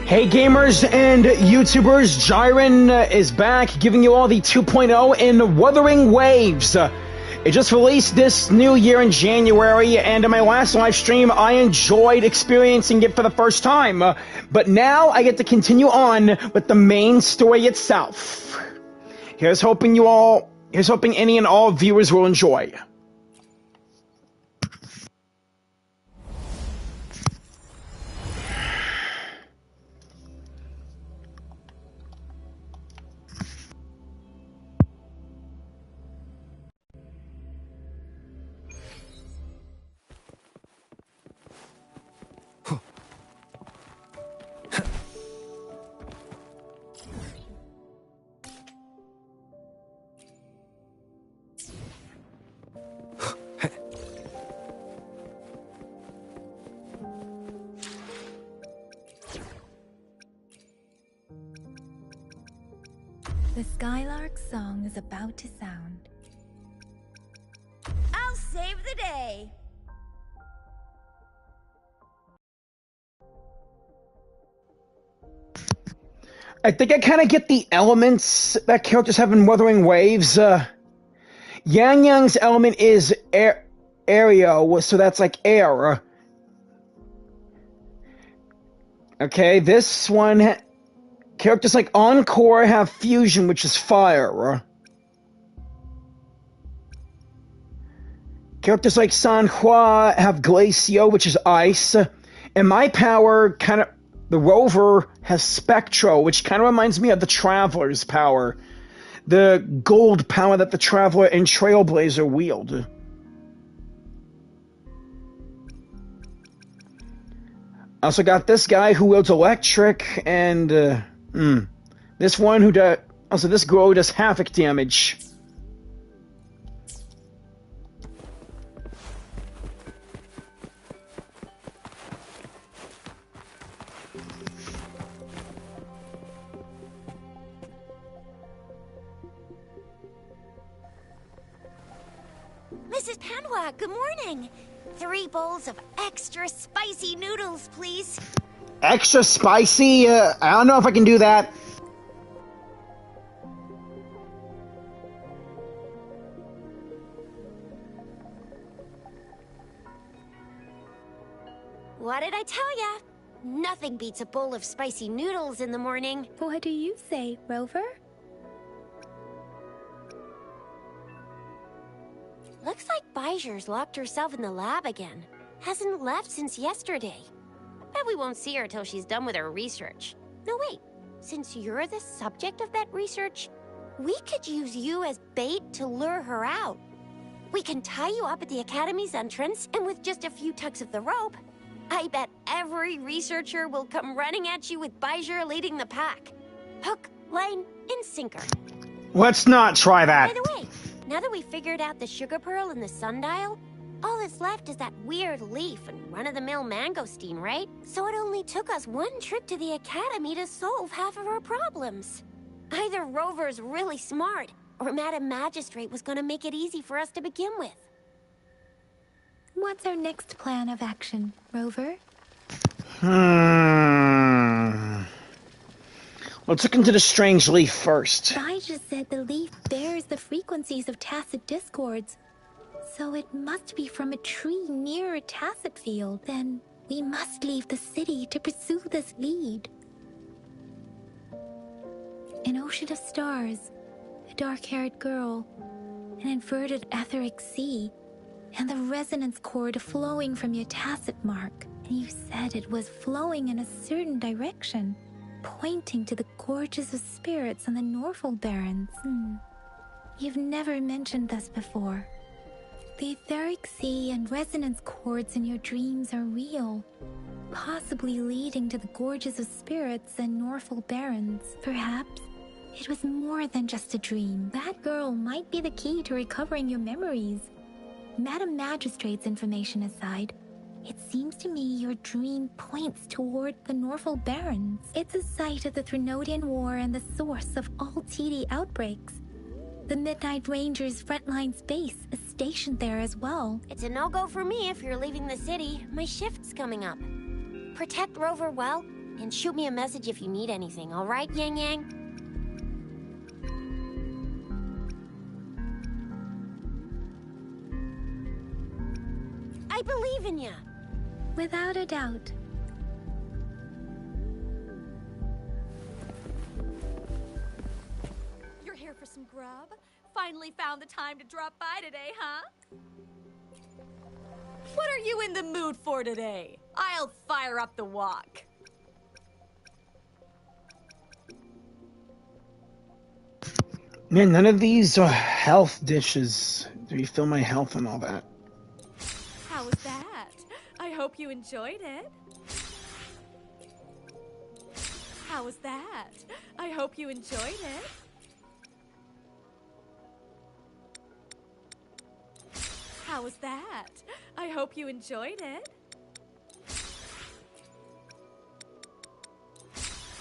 Hey gamers and YouTubers, Jyran is back giving you all the 2.0 in Wuthering Waves. It just released this new year in January, and in my last live stream I enjoyed experiencing it for the first time. But now I get to continue on with the main story itself. Here's hoping any and all viewers will enjoy. The Skylark song is about to sound. I'll save the day! I think I kind of get the elements that characters have in Wuthering Waves. Yang Yang's element is aereo, so that's like air. Okay, this one... Characters like Encore have fusion, which is fire. Characters like Sanhua have glacio, which is ice. And my power, the Rover has Spectro, which kind of reminds me of the Traveler's power. The gold power that the Traveler and Trailblazer wield. I also got this guy who wields electric, and this one who does... Also, this girl does havoc damage. Mrs. Panhua, good morning! 3 bowls of extra spicy noodles, please. Extra spicy? I don't know if I can do that. What did I tell ya? Nothing beats a bowl of spicy noodles in the morning. What do you say, Rover? Looks like Bijur's locked herself in the lab again. Hasn't left since yesterday. Bet we won't see her till she's done with her research. No, wait. Since you're the subject of that research, we could use you as bait to lure her out. We can tie you up at the Academy's entrance, and with just a few tugs of the rope, I bet every researcher will come running at you with Bijur leading the pack. Hook, line, and sinker. Let's not try that. By the way, now that we've figured out the sugar pearl and the sundial, all that's left is that weird leaf and run-of-the-mill mangosteen, right? So it only took us 1 trip to the Academy to solve half of our problems. Either Rover's really smart, or Madam Magistrate was gonna make it easy for us to begin with. What's our next plan of action, Rover? Let's look into the strange leaf first. I just said the leaf bears the frequencies of tacit discords. So it must be from a tree near a tacit field. Then we must leave the city to pursue this lead. An ocean of stars, a dark-haired girl, an inverted etheric sea, and the resonance cord flowing from your tacit mark. And you said it was flowing in a certain direction, pointing to the gorges of spirits on the Norfolk Barrens. You've never mentioned this before. The etheric sea and resonance cords in your dreams are real, possibly leading to the gorges of spirits and Norfolk Barrens. Perhaps it was more than just a dream. That girl might be the key to recovering your memories. Madam Magistrate's information aside, it seems to me your dream points toward the Norfolk Barrens. It's a site of the Threnodian War and the source of all TD outbreaks. The Midnight Rangers' frontline base is stationed there as well. It's a no-go for me if you're leaving the city. My shift's coming up. Protect Rover well, And shoot me a message if you need anything, all right, Yang Yang? I believe in ya. Without a doubt. You're here for some grub? Finally found the time to drop by today, huh? What are you in the mood for today? I'll fire up the wok. Man, none of these are health dishes to refill my health and all that. How was that? I hope you enjoyed it. How was that? I hope you enjoyed it. How was that? I hope you enjoyed it.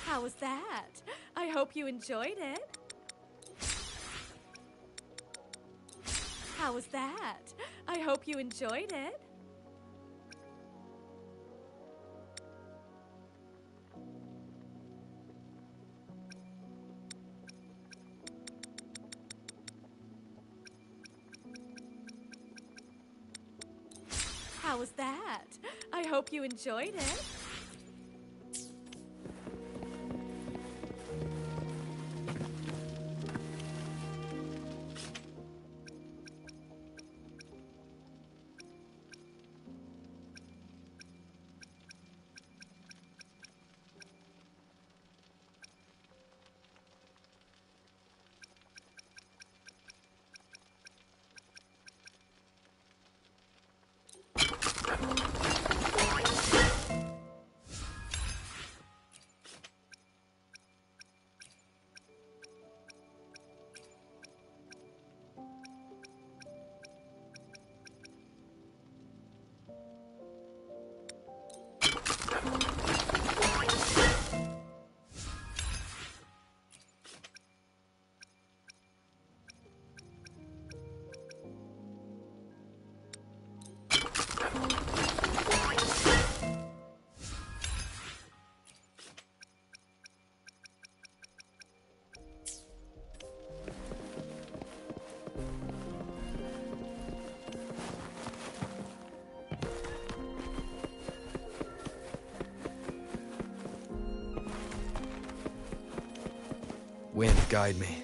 How was that? I hope you enjoyed it. How was that? I hope you enjoyed it. How was that? I hope you enjoyed it. Wind, guide me.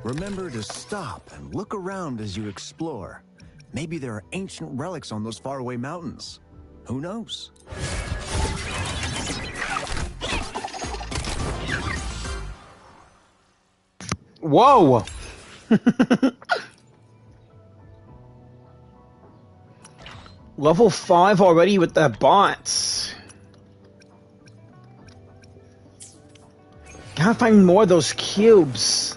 Remember to stop and look around as you explore. Maybe there are ancient relics on those faraway mountains. Who knows? Whoa! Level 5 already with the bots. Gotta find more of those cubes.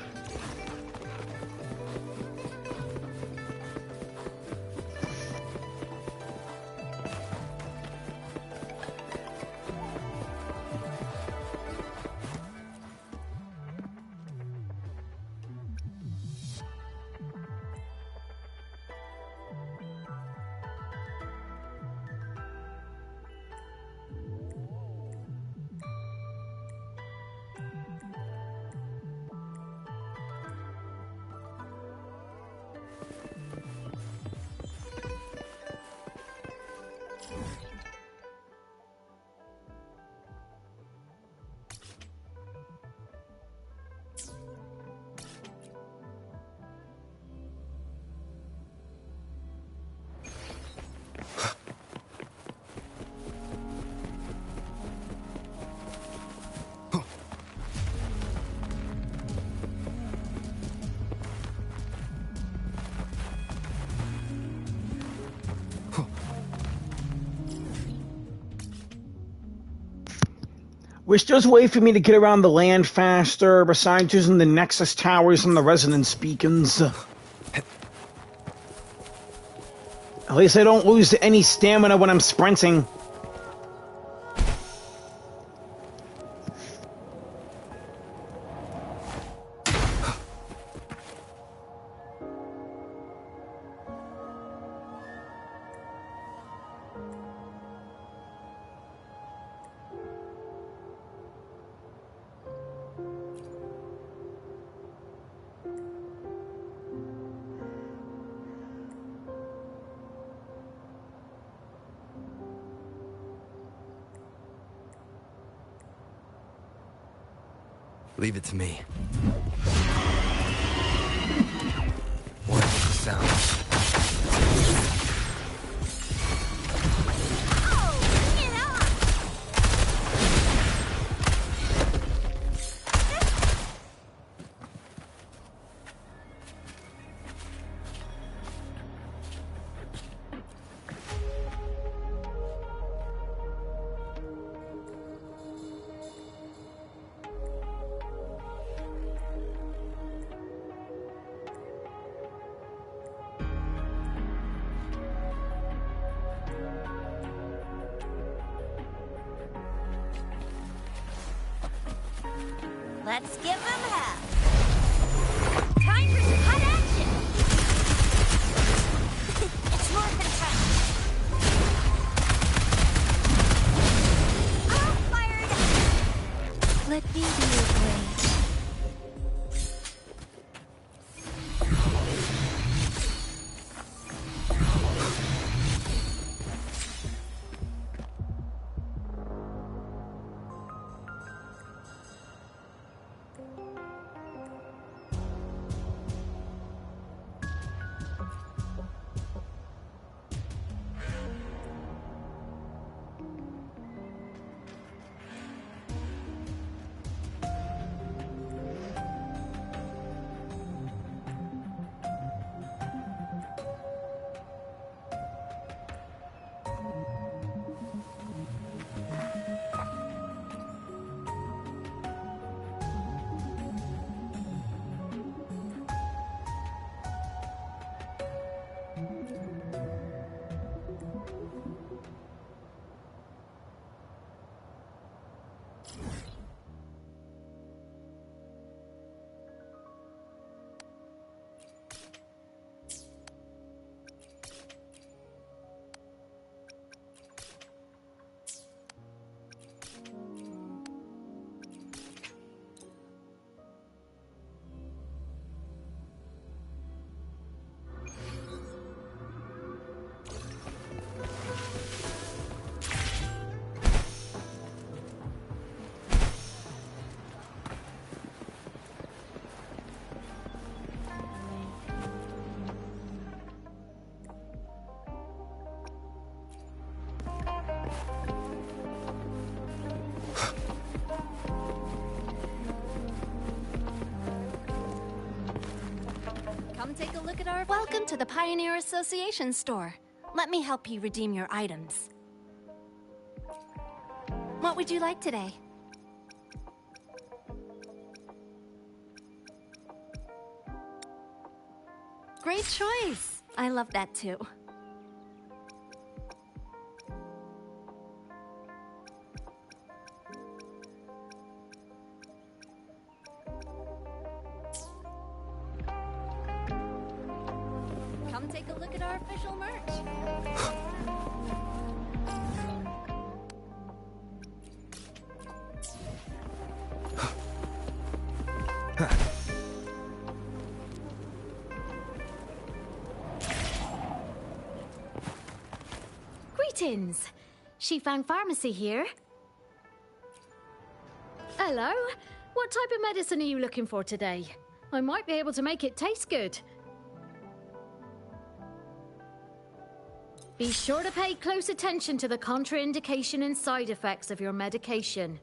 Which does a way for me to get around the land faster, besides using the Nexus towers and the resonance beacons. At least I don't lose any stamina when I'm sprinting. Leave it to me. What is the sound? Let's give them hell. Time for some hot action. It's more than time. All fired up. Let me be your blade. Come take a look at our... Welcome to the Pioneer Association store. Let me help you redeem your items. What would you like today? Great choice. I love that too. Come take a look at our official merch. Greetings. Shifang Pharmacy here. Hello. What type of medicine are you looking for today? I might be able to make it taste good. Be sure to pay close attention to the contraindication and side effects of your medication.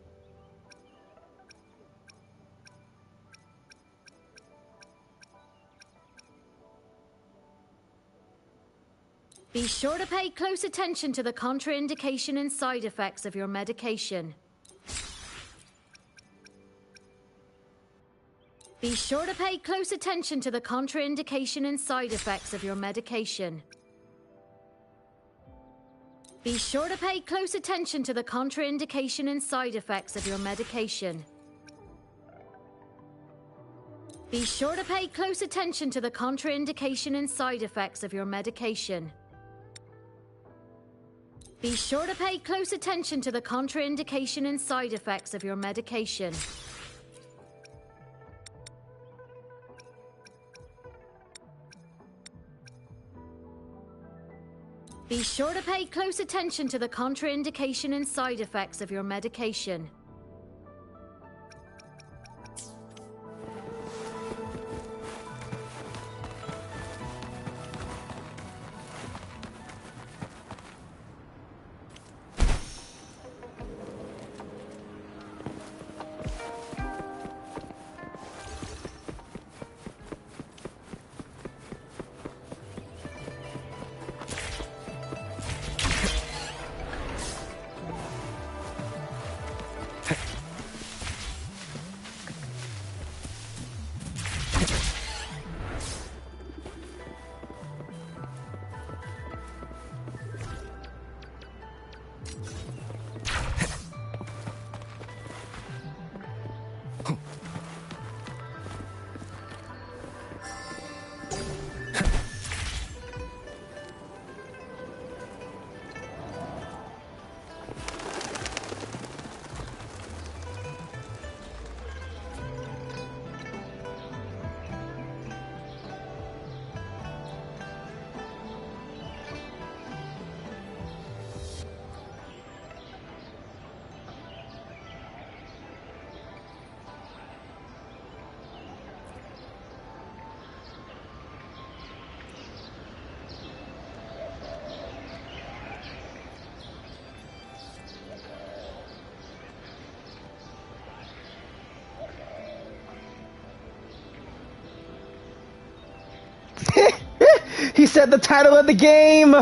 Be sure to pay close attention to the contraindication and side effects of your medication. Be sure to pay close attention to the contraindication and side effects of your medication. Be sure to pay close attention to the contraindication and side effects of your medication. Be sure to pay close attention to the contraindication and side effects of your medication. Be sure to pay close attention to the contraindication and side effects of your medication. Be sure to pay close attention to the contraindication and side effects of your medication. He said the title of the game!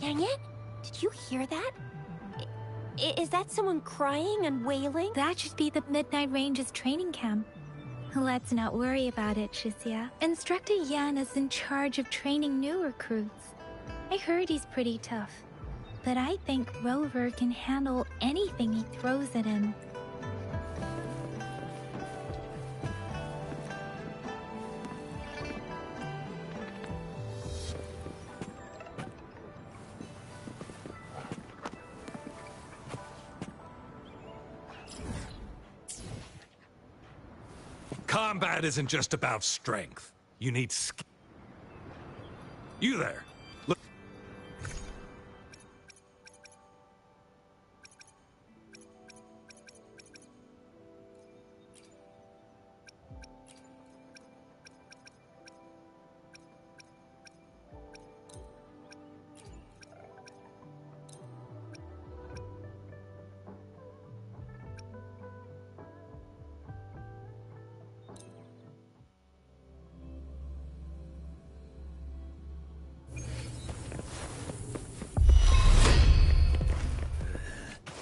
Dang it! Did you hear that? Is that someone crying and wailing? That should be the Midnight Range's training camp. Let's not worry about it, Shisia. Instructor Yan is in charge of training new recruits. I heard he's pretty tough, but I think Rover can handle anything he throws at him. Combat isn't just about strength. You need skill. You there. Look.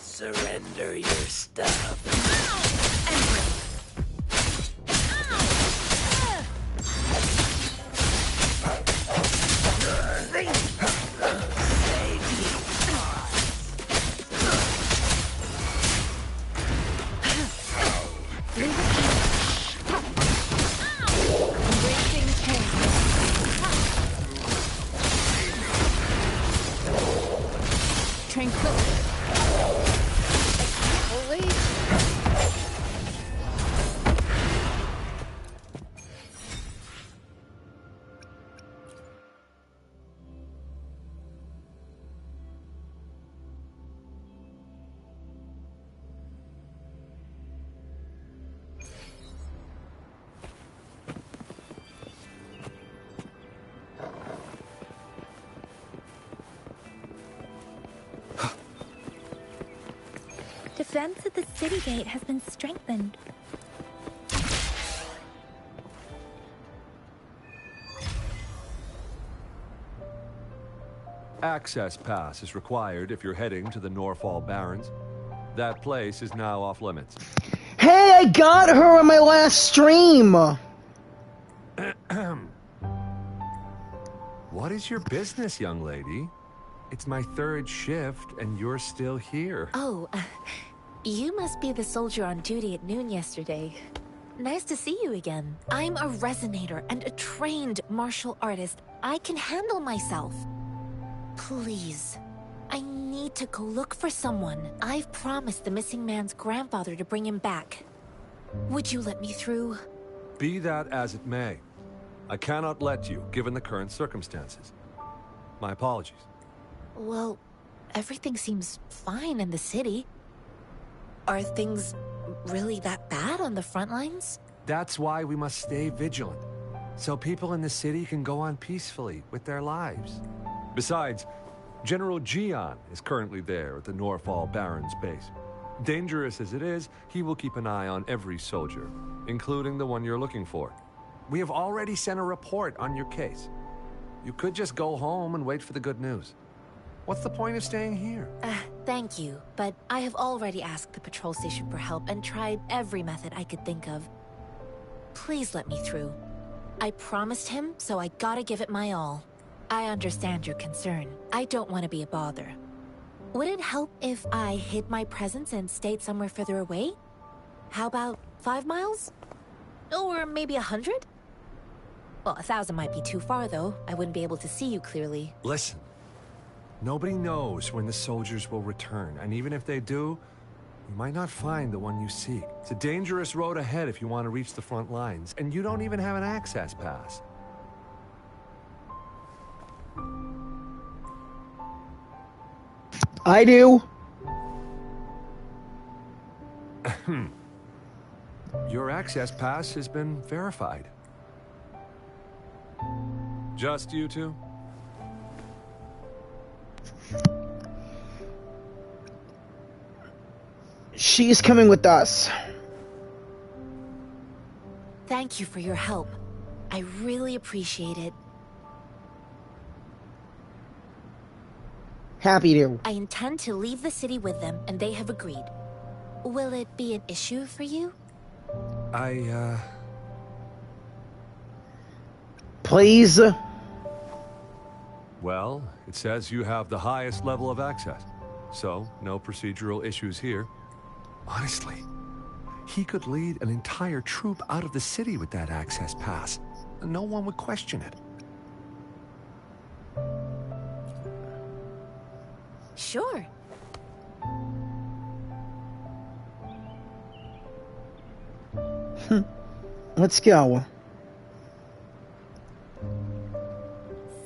Surrender your stuff. Defense at the city gate has been strengthened. Access pass is required if you're heading to the Norfall Barrens. That place is now off limits. Hey, I got her on my last stream! What is your business, young lady? It's my third shift, and you're still here. Oh, you must be the soldier on duty at noon yesterday. Nice to see you again. I'm a resonator and a trained martial artist. I can handle myself. Please, I need to go look for someone. I've promised the missing man's grandfather to bring him back. Would you let me through? Be that as it may, I cannot let you, given the current circumstances. My apologies. Well, everything seems fine in the city. Are things really that bad on the front lines? That's why we must stay vigilant, so people in the city can go on peacefully with their lives. Besides, General Jyran is currently there at the Norfall Barrens base. Dangerous as it is, he will keep an eye on every soldier, including the one you're looking for. We have already sent a report on your case. You could just go home and wait for the good news. What's the point of staying here? Thank you, but I have already asked the patrol station for help and tried every method I could think of. Please let me through. I promised him, so I gotta give it my all. I understand your concern. I don't want to be a bother. Would it help if I hid my presence and stayed somewhere further away? How about 5 miles? Or maybe 100? Well, 1,000 might be too far, though. I wouldn't be able to see you clearly. Listen. Nobody knows when the soldiers will return, and even if they do, you might not find the one you seek. It's a dangerous road ahead if you want to reach the front lines, and you don't even have an access pass. I do. Your access pass has been verified. Just you two? She's coming with us. Thank you for your help. I really appreciate it. Happy to. I intend to leave the city with them, and they have agreed. Will it be an issue for you? Please? Well, it says you have the highest level of access. So, no procedural issues here. Honestly, he could lead an entire troop out of the city with that access pass. No one would question it. Sure. Let's go.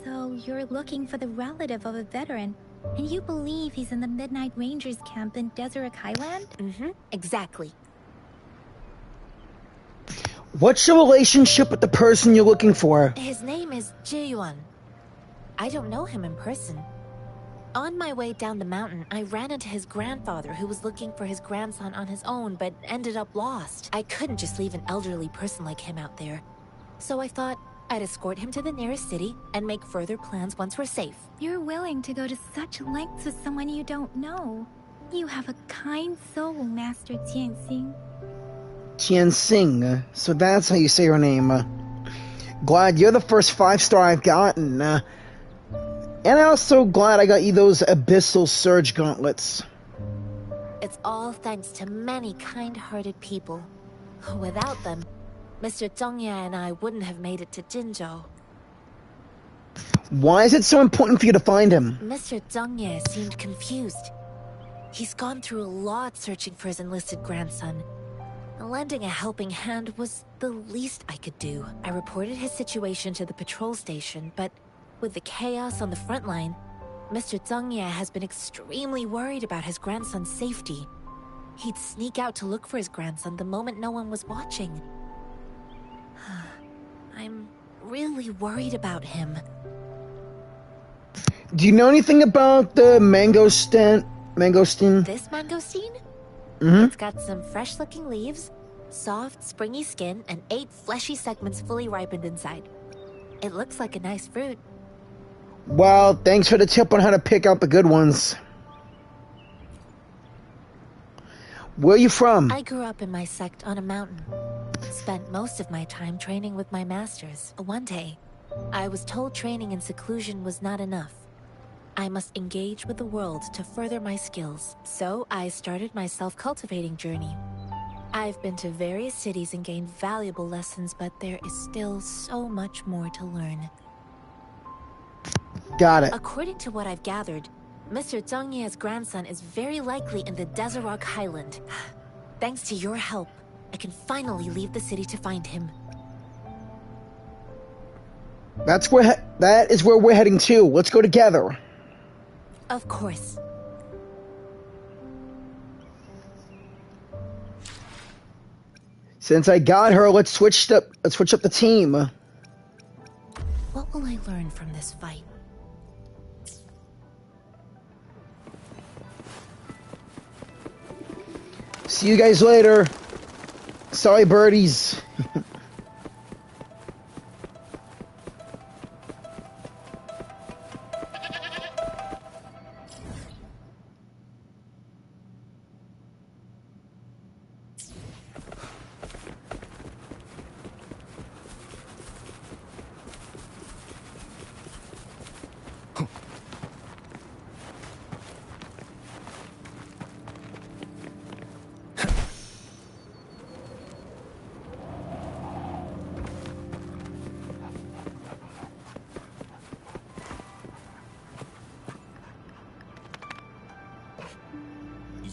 So you're looking for the relative of a veteran, and you believe he's in the Midnight Rangers camp in Deseret Highland? Mm-hmm, exactly. What's your relationship with the person you're looking for? His name is Jyran. I don't know him in person. On my way down the mountain, I ran into his grandfather who was looking for his grandson on his own but ended up lost. I couldn't just leave an elderly person like him out there. So I thought I'd escort him to the nearest city and make further plans once we're safe. You're willing to go to such lengths with someone you don't know. You have a kind soul, Master Tianxing. Tianxing. So that's how you say her name. Glad you're the first 5-star I've gotten. And I'm also glad I got you those Abyssal Surge gauntlets. It's all thanks to many kind-hearted people. Without them, Mr. Zhongye and I wouldn't have made it to Jinzhou. Why is it so important for you to find him? Mr. Zhongye seemed confused. He's gone through a lot searching for his enlisted grandson. Lending a helping hand was the least I could do. I reported his situation to the patrol station, but with the chaos on the front line, Mr. Zhongye has been extremely worried about his grandson's safety. He'd sneak out to look for his grandson the moment no one was watching. I'm really worried about him. Do you know anything about the mangosteen? This mangosteen? Mm-hmm. It's got some fresh-looking leaves, soft, springy skin, and 8 fleshy segments fully ripened inside. It looks like a nice fruit. Well, thanks for the tip on how to pick out the good ones. Where are you from? I grew up in my sect on a mountain. Spent most of my time training with my masters. One day, I was told training in seclusion was not enough. I must engage with the world to further my skills. So I started my self-cultivating journey. I've been to various cities and gained valuable lessons, but there is still so much more to learn. Got it. According to what I've gathered, Mr. Zhongye's grandson is very likely in the Deseret Highland. Thanks to your help, I can finally leave the city to find him. That is where we're heading to. Let's go together. Of course. Since I got her, let's switch up the team. What will I learn from this fight? See you guys later. Sorry, birdies.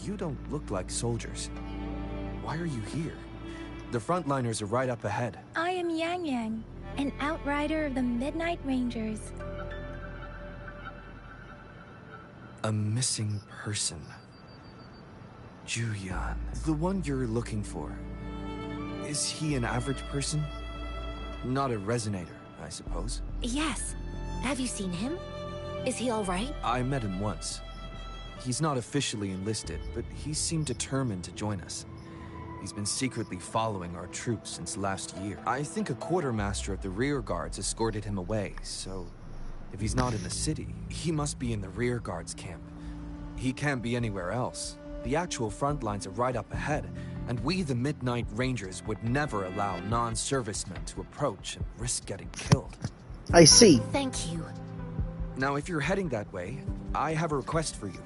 You don't look like soldiers. Why are you here? The frontliners are right up ahead. I am Yang Yang, an outrider of the Midnight Rangers. A missing person. Jyran. The one you're looking for. Is he an average person? Not a resonator, I suppose. Yes. Have you seen him? Is he all right? I met him once. He's not officially enlisted, but he seemed determined to join us. He's been secretly following our troops since last year. I think a quartermaster of the rear guards escorted him away, so If he's not in the city, he must be in the rear guard's camp. He can't be anywhere else. The actual front lines are right up ahead, and we, the Midnight Rangers, would never allow non-servicemen to approach and risk getting killed. I see. Thank you. Now, if you're heading that way, I have a request for you,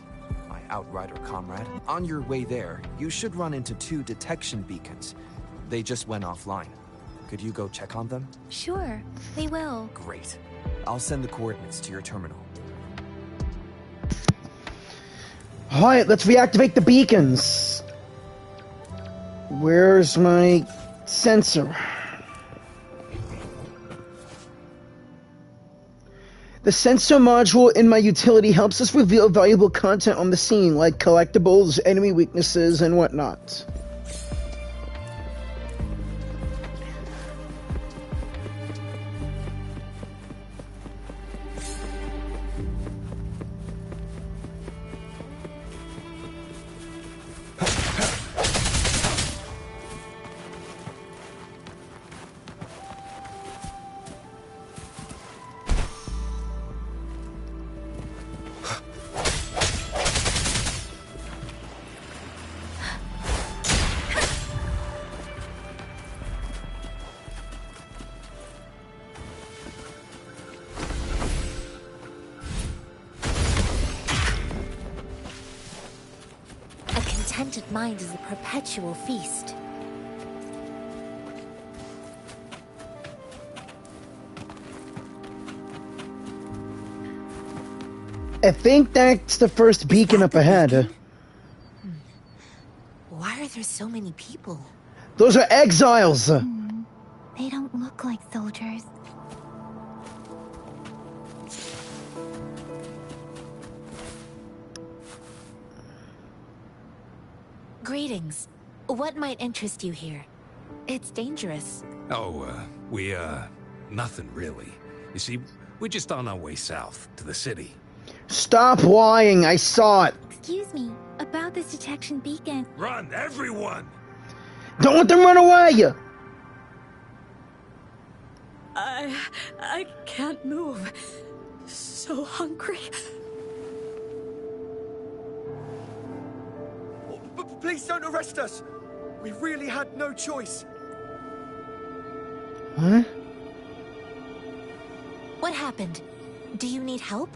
my Outrider comrade. On your way there, you should run into 2 detection beacons. They just went offline. Could you go check on them? Sure, we will. Great. I'll send the coordinates to your terminal. Alright, let's reactivate the beacons. Where's my sensor? The sensor module in my utility helps us reveal valuable content on the scene, like collectibles, enemy weaknesses, and whatnot. Contented mind is a perpetual feast. I think that's the first beacon up ahead. Why are there so many people? Those are exiles! They don't look like soldiers. Greetings. What might interest you here? It's dangerous. Oh, nothing really. You see, we're just on our way south to the city. Stop lying, I saw it. Excuse me, about this detection beacon. Run, everyone! Don't let them run away! I can't move. So hungry. Please don't arrest us! We really had no choice. Huh? What happened? Do you need help?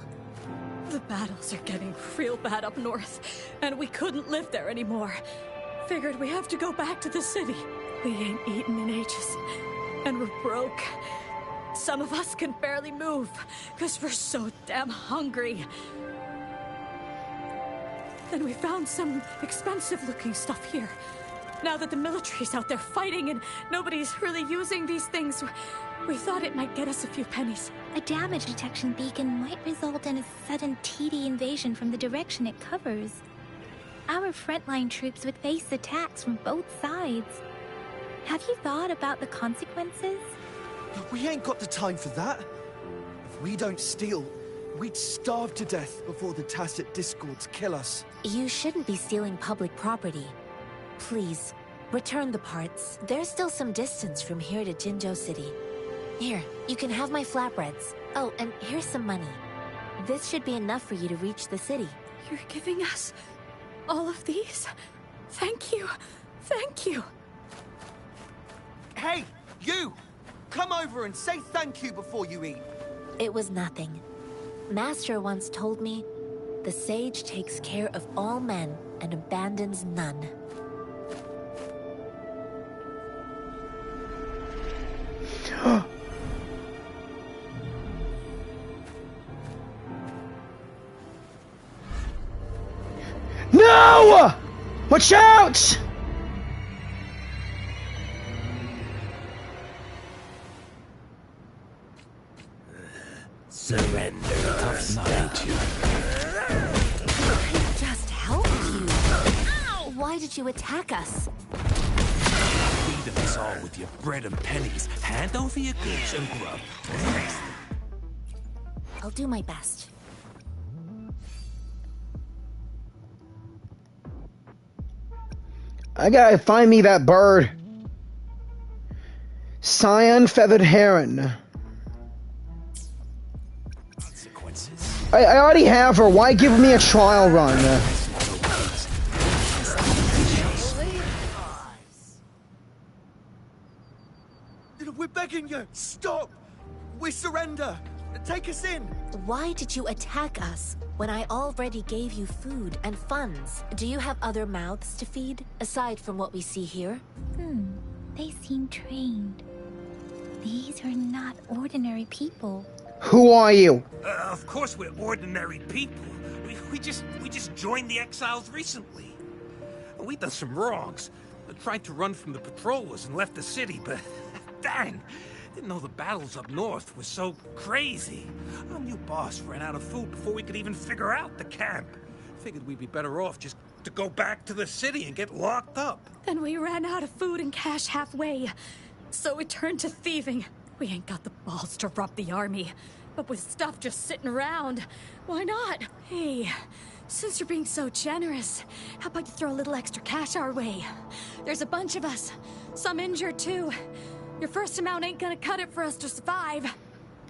The battles are getting real bad up north, and we couldn't live there anymore. Figured we have to go back to the city. We ain't eaten in ages, and we're broke. Some of us can barely move, because we're so damn hungry. Then we found some expensive-looking stuff here. Now that the military's out there fighting and nobody's really using these things, we thought it might get us a few pennies. A damage detection beacon might result in a sudden TD invasion from the direction it covers. Our frontline troops would face attacks from both sides. Have you thought about the consequences? We ain't got the time for that. If we don't steal, we'd starve to death before the Tacit Discords kill us. You shouldn't be stealing public property. Please, return the parts. There's still some distance from here to Jinzhou City. Here, you can have my flatbreads. Oh, and here's some money. This should be enough for you to reach the city. You're giving us all of these? Thank you. Thank you. Hey, you! Come over and say thank you before you eat. It was nothing. Master once told me, the sage takes care of all men and abandons none. No! Watch out! Surrender your stuff. I just helped you. Ow! Why did you attack us? Feed us all with your bread and pennies. Hand over your goods and grub. I'll do my best. I gotta find me that bird. Cyan feathered heron. I already have her. Why give me a trial run? We're begging you! Stop! We surrender! Take us in! Why did you attack us when I already gave you food and funds? Do you have other mouths to feed, aside from what we see here? They seem trained. These are not ordinary people. Who are you? Of course we're ordinary people. We just joined the exiles recently. We done some wrongs. Tried to run from the patrollers and left the city, but dang, didn't know the battles up north were so crazy. Our new boss ran out of food before we could even figure out the camp. Figured we'd be better off just to go back to the city and get locked up. Then we ran out of food and cash halfway, so we turned to thieving. We ain't got the balls to rob the army, but with stuff just sitting around, why not? Hey, since you're being so generous, how about you throw a little extra cash our way? There's a bunch of us, some injured too. Your first amount ain't gonna cut it for us to survive.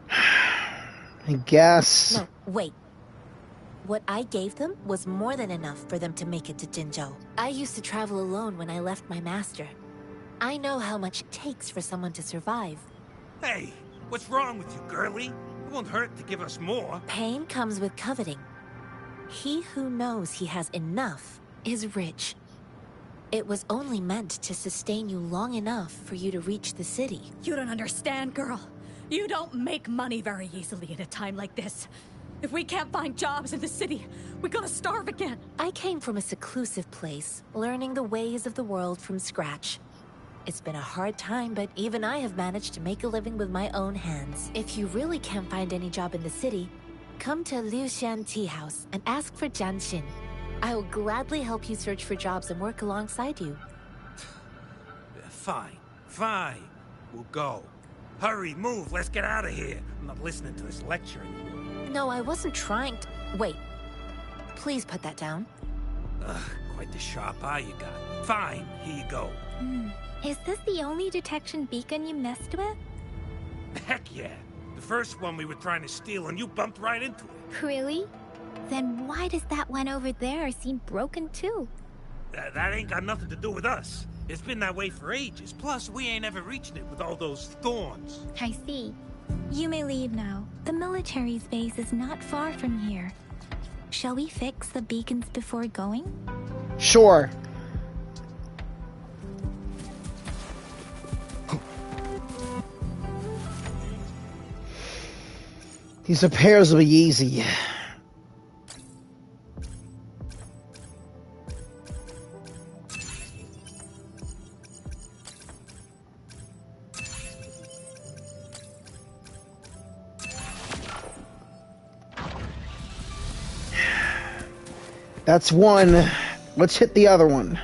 I guess. No, wait. What I gave them was more than enough for them to make it to Jinzhou. I used to travel alone when I left my master. I know how much it takes for someone to survive. Hey, what's wrong with you, girlie? It won't hurt to give us more. Pain comes with coveting. He who knows he has enough is rich. It was only meant to sustain you long enough for you to reach the city. You don't understand, girl. You don't make money very easily in a time like this. If we can't find jobs in the city, we're gonna starve again. I came from a seclusive place, learning the ways of the world from scratch. It's been a hard time, but even I have managed to make a living with my own hands. If you really can't find any job in the city, come to Liuxian Tea House and ask for Jianxin. I will gladly help you search for jobs and work alongside you. Fine. We'll go. Hurry, move, let's get out of here. I'm not listening to this lecture anymore. No, I wasn't trying to... Wait. Please put that down. Quite the sharp eye you got. Fine, here you go. Is this the only detection beacon you messed with? Heck yeah. The first one we were trying to steal and you bumped right into it. Really? Then why does that one over there seem broken too? That ain't got nothing to do with us. It's been that way for ages. Plus, we ain't ever reaching it with all those thorns. I see. You may leave now. The military's base is not far from here. Shall we fix the beacons before going? Sure. These repairs will be easy. That's one. Let's hit the other one.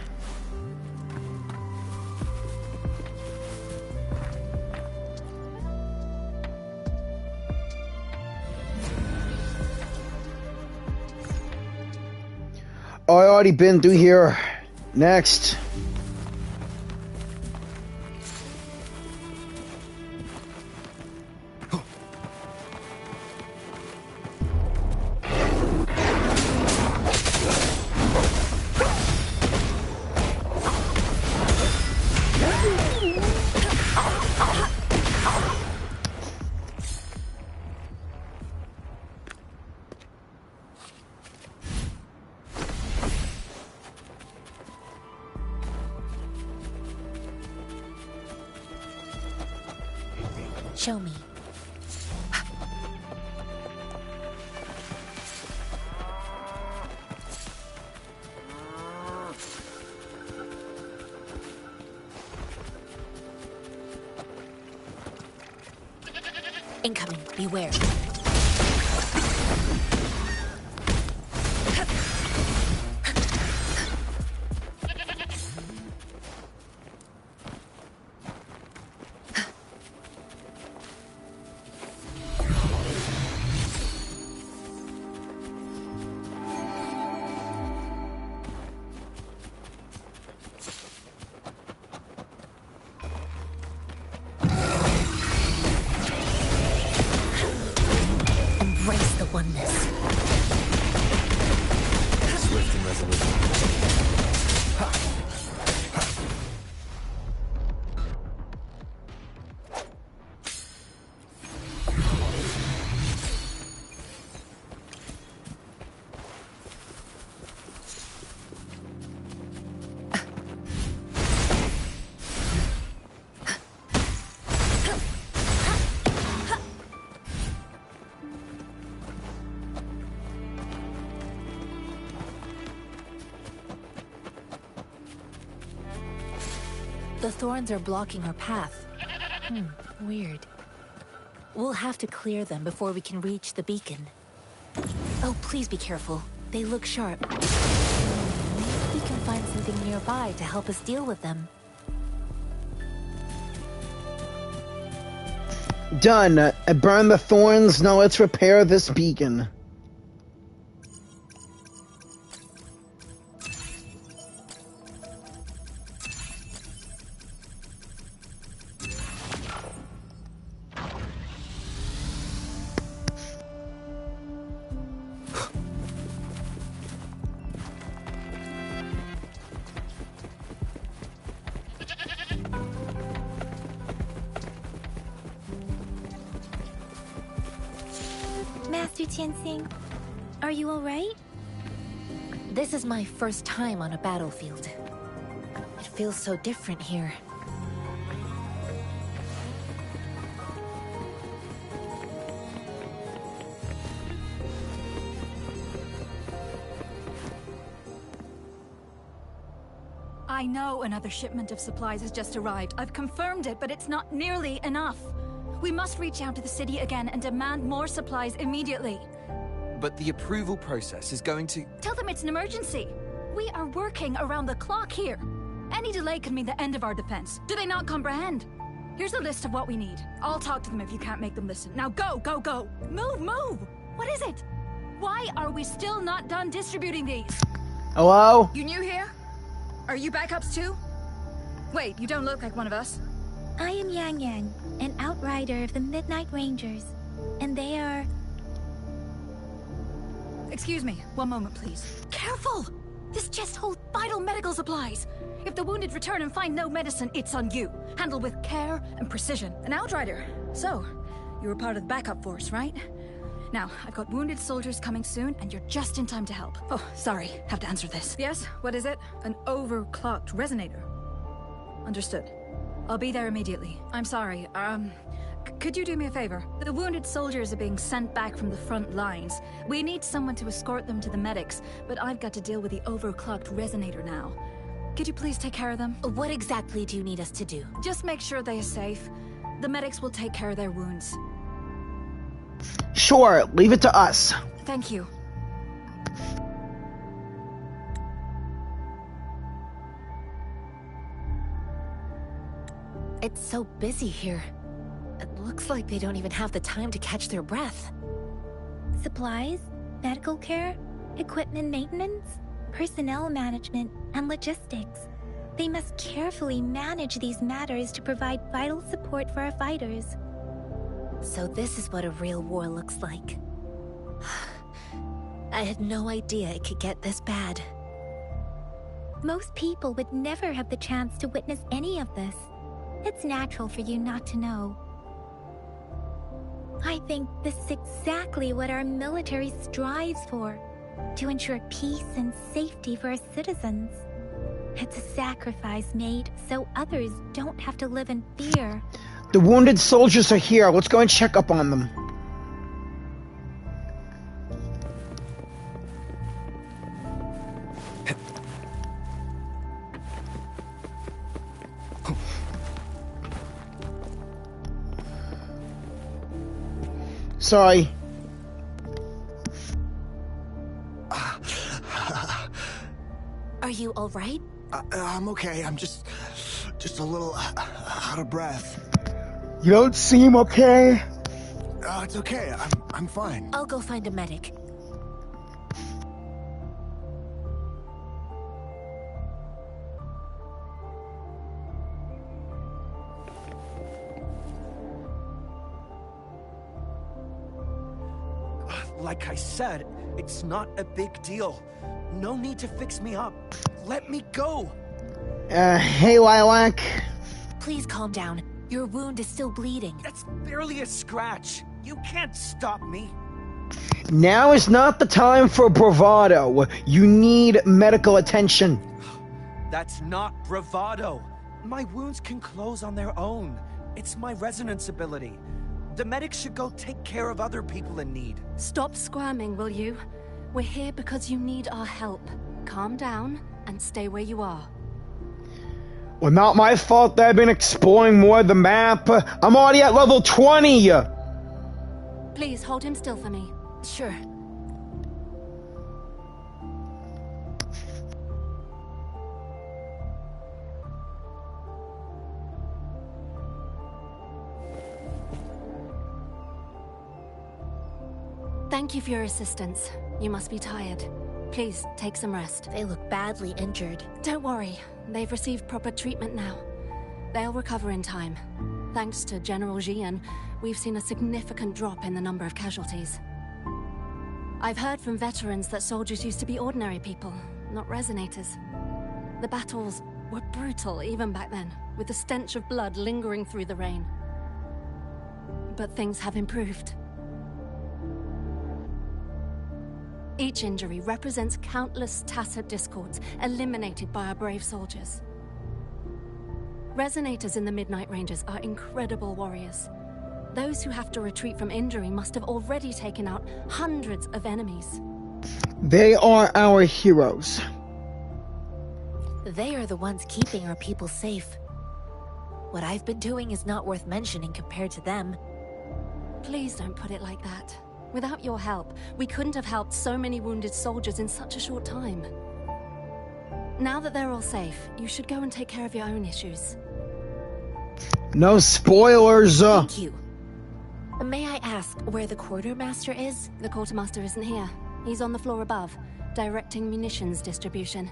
Oh, I already been through here. Next. Show me. Incoming. Beware. Swift and resolute. The thorns are blocking our path. Weird. We'll have to clear them before we can reach the beacon. Oh, please be careful. They look sharp. Maybe we can find something nearby to help us deal with them. Done. I burned the thorns. Now let's repair this beacon. Master Tianxing, are you alright? This is my first time on a battlefield. It feels so different here. I know another shipment of supplies has just arrived. I've confirmed it, but it's not nearly enough. We must reach out to the city again and demand more supplies immediately. But the approval process is going to... Tell them it's an emergency. We are working around the clock here. Any delay could mean the end of our defense. Do they not comprehend? Here's a list of what we need. I'll talk to them if you can't make them listen. Now go, go, go! Move, move! What is it? Why are we still not done distributing these? Hello? You new here? Are you backups too? Wait, you don't look like one of us. I am Yang Yang, an outrider of the Midnight Rangers, and they are... Excuse me, one moment please. Careful! This chest holds vital medical supplies. If the wounded return and find no medicine, it's on you. Handle with care and precision. An outrider. So, you were part of the backup force, right? Now, I've got wounded soldiers coming soon, and you're just in time to help. Oh, sorry, have to answer this. Yes, what is it? An overclocked resonator. Understood. I'll be there immediately. I'm sorry, could you do me a favor? The wounded soldiers are being sent back from the front lines. We need someone to escort them to the medics, but I've got to deal with the overclocked resonator now. Could you please take care of them? What exactly do you need us to do? Just make sure they are safe. The medics will take care of their wounds. Sure, leave it to us. Thank you. It's so busy here. It looks like they don't even have the time to catch their breath. Supplies, medical care, equipment maintenance, personnel management, and logistics. They must carefully manage these matters to provide vital support for our fighters. So this is what a real war looks like. I had no idea it could get this bad. Most people would never have the chance to witness any of this. It's natural for you not to know. I think this is exactly what our military strives for, to ensure peace and safety for our citizens. It's a sacrifice made so others don't have to live in fear. The wounded soldiers are here. Let's go and check up on them. Sorry. Are you all right? I'm okay. I'm just a little out of breath. You don't seem okay. It's okay. I'm fine. I'll go find a medic. Like I said, it's not a big deal. No need to fix me up. Let me go. Hey, Lilac. Please calm down. Your wound is still bleeding. That's barely a scratch. You can't stop me. Now is not the time for bravado. You need medical attention. That's not bravado. My wounds can close on their own. It's my resonance ability. The medics should go take care of other people in need. Stop squirming, will you? We're here because you need our help. Calm down and stay where you are. Well, not my fault that I've been exploring more of the map. I'm already at level 20. Please hold him still for me. Sure. Thank you for your assistance. You must be tired. Please, take some rest. They look badly injured. Don't worry. They've received proper treatment now. They'll recover in time. Thanks to General Jyran, we've seen a significant drop in the number of casualties. I've heard from veterans that soldiers used to be ordinary people, not resonators. The battles were brutal even back then, with the stench of blood lingering through the rain. But things have improved. Each injury represents countless tacit discords eliminated by our brave soldiers. Resonators in the Midnight Rangers are incredible warriors. Those who have to retreat from injury must have already taken out hundreds of enemies. They are our heroes. They are the ones keeping our people safe. What I've been doing is not worth mentioning compared to them. Please don't put it like that. Without your help, we couldn't have helped so many wounded soldiers in such a short time. Now that they're all safe, you should go and take care of your own issues. No spoilers. Thank you. May I ask where the quartermaster is? The quartermaster isn't here. He's on the floor above, directing munitions distribution.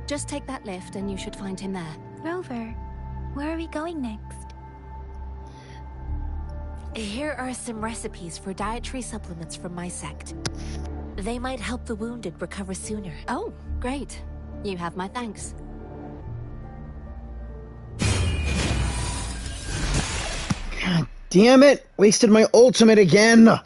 Just take that lift and you should find him there. Rover, where are we going next? Here are some recipes for dietary supplements from my sect. They might help the wounded recover sooner. Oh, great. You have my thanks. God damn it! Wasted my ultimate again!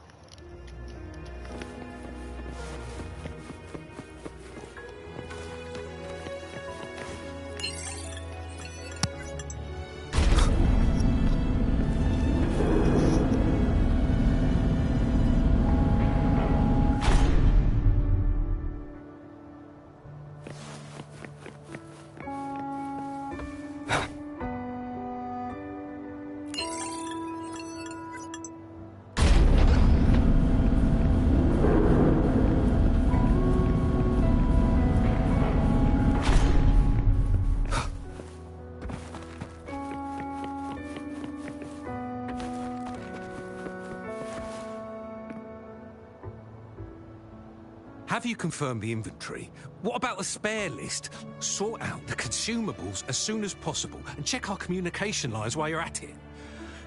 Have you confirmed the inventory? What about the spare list? Sort out the consumables as soon as possible and check our communication lines while you're at it.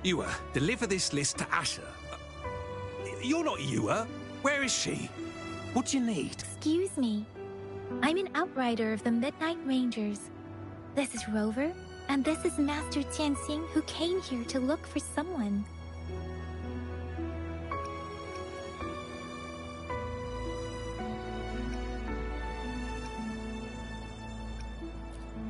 Yua, deliver this list to Asher. You're not Yua. Where is she? What do you need? Excuse me. I'm an outrider of the Midnight Rangers. This is Rover, and this is Master Tianxing, who came here to look for someone.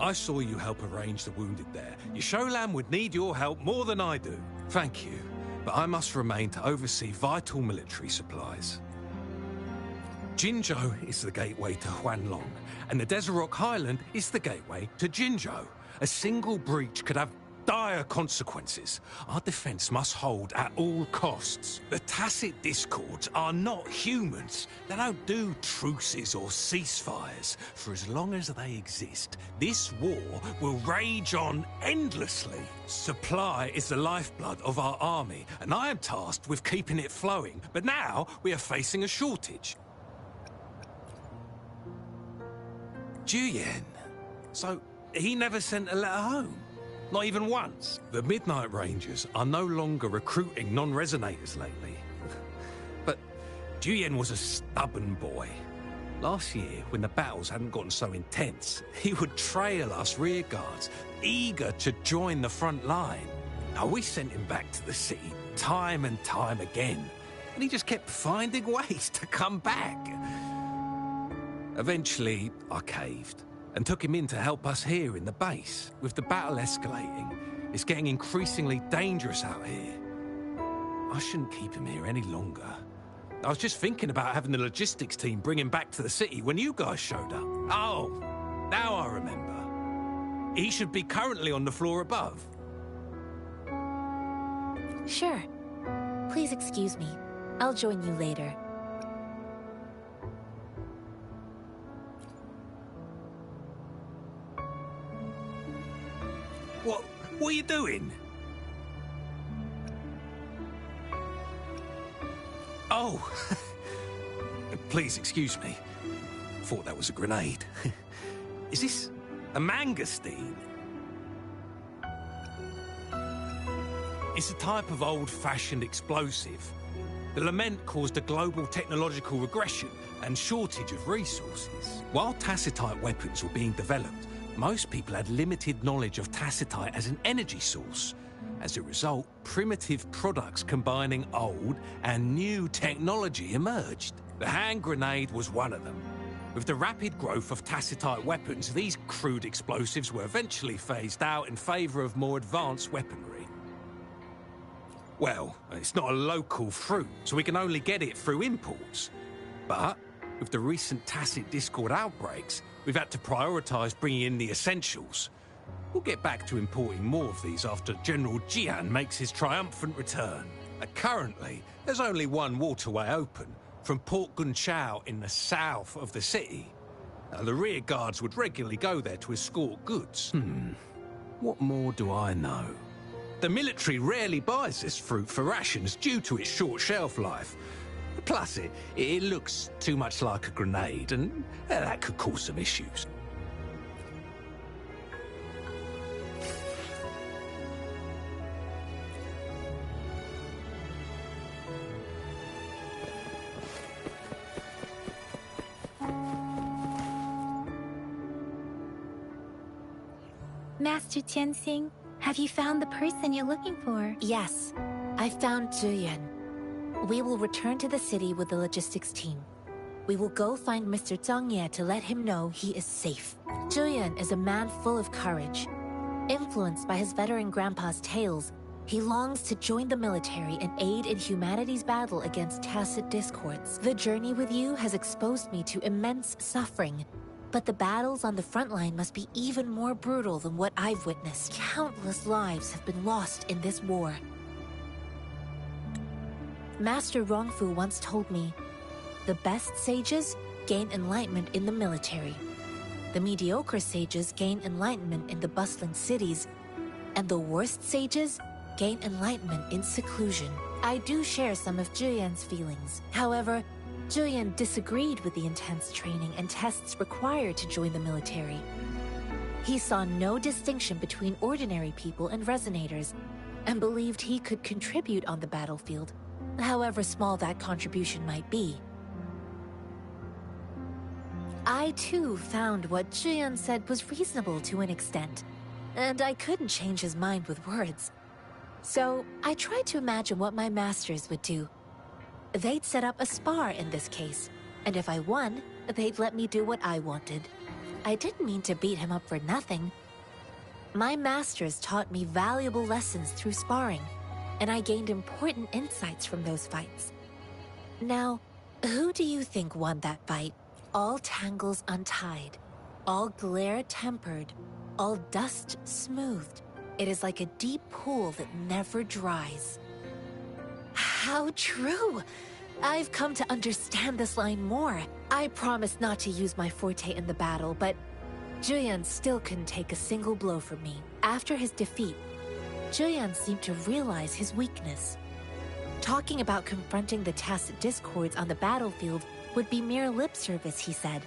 I saw you help arrange the wounded there. Yasholam would need your help more than I do. Thank you, but I must remain to oversee vital military supplies. Jinzhou is the gateway to Huanlong, and the Desert Rock Highland is the gateway to Jinzhou. A single breach could have dire consequences. Our defense must hold at all costs. The tacit discords are not humans. They don't do truces or ceasefires. For as long as they exist, this war will rage on endlessly. Supply is the lifeblood of our army, and I am tasked with keeping it flowing. But now we are facing a shortage. Jyran. So he never sent a letter home? Not even once. The Midnight Rangers are no longer recruiting non-resonators lately. But Jyran was a stubborn boy. Last year, when the battles hadn't gotten so intense, he would trail us rearguards, eager to join the front line. Now, we sent him back to the city time and time again, and he just kept finding ways to come back. Eventually, I caved and took him in to help us here in the base. With the battle escalating, it's getting increasingly dangerous out here. I shouldn't keep him here any longer. I was just thinking about having the logistics team bring him back to the city when you guys showed up. Oh, now I remember. He should be currently on the floor above. Sure. Please excuse me. I'll join you later. What are you doing? Oh, please excuse me. Thought that was a grenade. Is this a mangosteen? It's a type of old-fashioned explosive. The lament caused a global technological regression and shortage of resources. While tacitite weapons were being developed, most people had limited knowledge of tacitite as an energy source. As a result, primitive products combining old and new technology emerged. The hand grenade was one of them. With the rapid growth of tacitite weapons, these crude explosives were eventually phased out in favor of more advanced weaponry. Well, it's not a local fruit, so we can only get it through imports. But with the recent tacit discord outbreaks, we've had to prioritize bringing in the essentials. We'll get back to importing more of these after General Jyran makes his triumphant return. Currently, there's only one waterway open, from Port Gunchao in the south of the city. The rear guards would regularly go there to escort goods. What more do I know? The military rarely buys this fruit for rations due to its short shelf life. Plus, it looks too much like a grenade, and that could cause some issues. Master Tianxing, have you found the person you're looking for? Yes, I found Jyran. We will return to the city with the logistics team. We will go find Mr. Zhang Ye to let him know he is safe. Jyran is a man full of courage. Influenced by his veteran grandpa's tales, he longs to join the military and aid in humanity's battle against tacit discords. The journey with you has exposed me to immense suffering, but the battles on the front line must be even more brutal than what I've witnessed. Countless lives have been lost in this war. Master Rongfu once told me, the best sages gain enlightenment in the military. The mediocre sages gain enlightenment in the bustling cities, and the worst sages gain enlightenment in seclusion. I do share some of Jyran's feelings. However, Jyran disagreed with the intense training and tests required to join the military. He saw no distinction between ordinary people and resonators, and believed he could contribute on the battlefield, however small that contribution might be. I too found what Jyran said was reasonable to an extent, and I couldn't change his mind with words. So I tried to imagine what my masters would do. They'd set up a spar in this case, and if I won, they'd let me do what I wanted. I didn't mean to beat him up for nothing. My masters taught me valuable lessons through sparring, and I gained important insights from those fights. Now, who do you think won that fight? All tangles untied, all glare tempered, all dust smoothed. It is like a deep pool that never dries. How true! I've come to understand this line more. I promised not to use my forte in the battle, but Jyran still couldn't take a single blow from me. After his defeat, Jyran seemed to realize his weakness. Talking about confronting the tacit discords on the battlefield would be mere lip service, he said.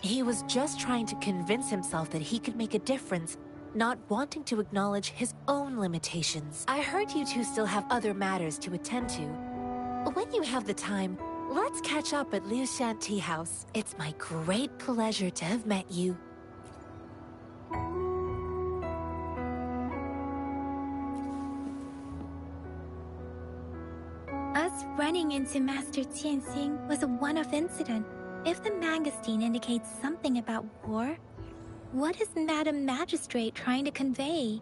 He was just trying to convince himself that he could make a difference, not wanting to acknowledge his own limitations. I heard you two still have other matters to attend to. When you have the time, Let's catch up at Liu Shan Tea House. It's my great pleasure to have met you. Us running into Master Tianxing was a one-off incident. If the magazine indicates something about war, what is Madam Magistrate trying to convey?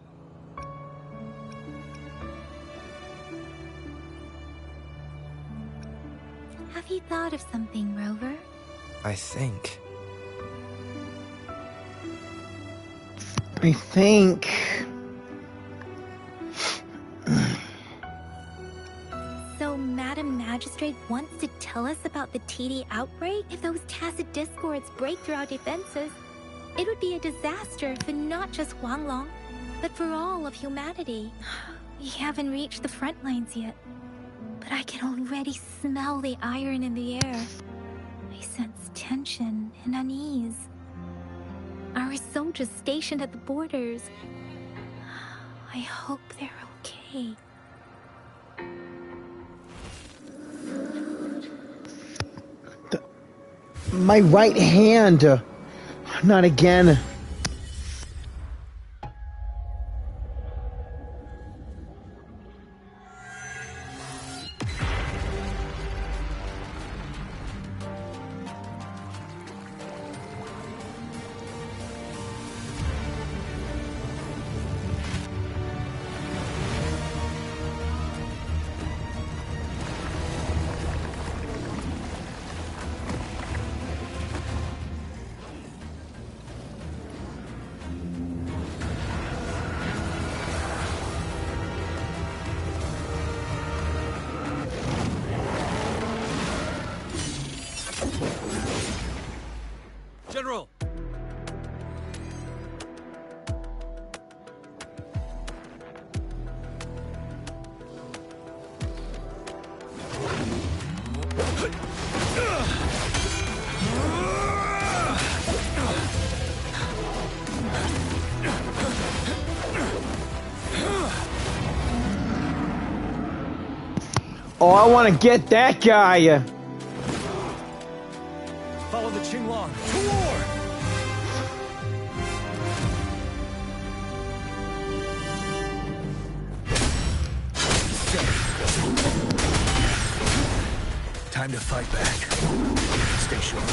Have you thought of something, Rover? I think. So Madam Magistrate wants to tell us about the TD outbreak? If those tacit discords break through our defenses, it would be a disaster for not just Huanglong, but for all of humanity. We haven't reached the front lines yet, but I can already smell the iron in the air. I sense tension and unease. Our soldiers stationed at the borders, I hope they're okay. My right hand! Not again. General! Oh, I want to get that guy! Follow the Qinglong to war! Time to fight back. Stay sharp.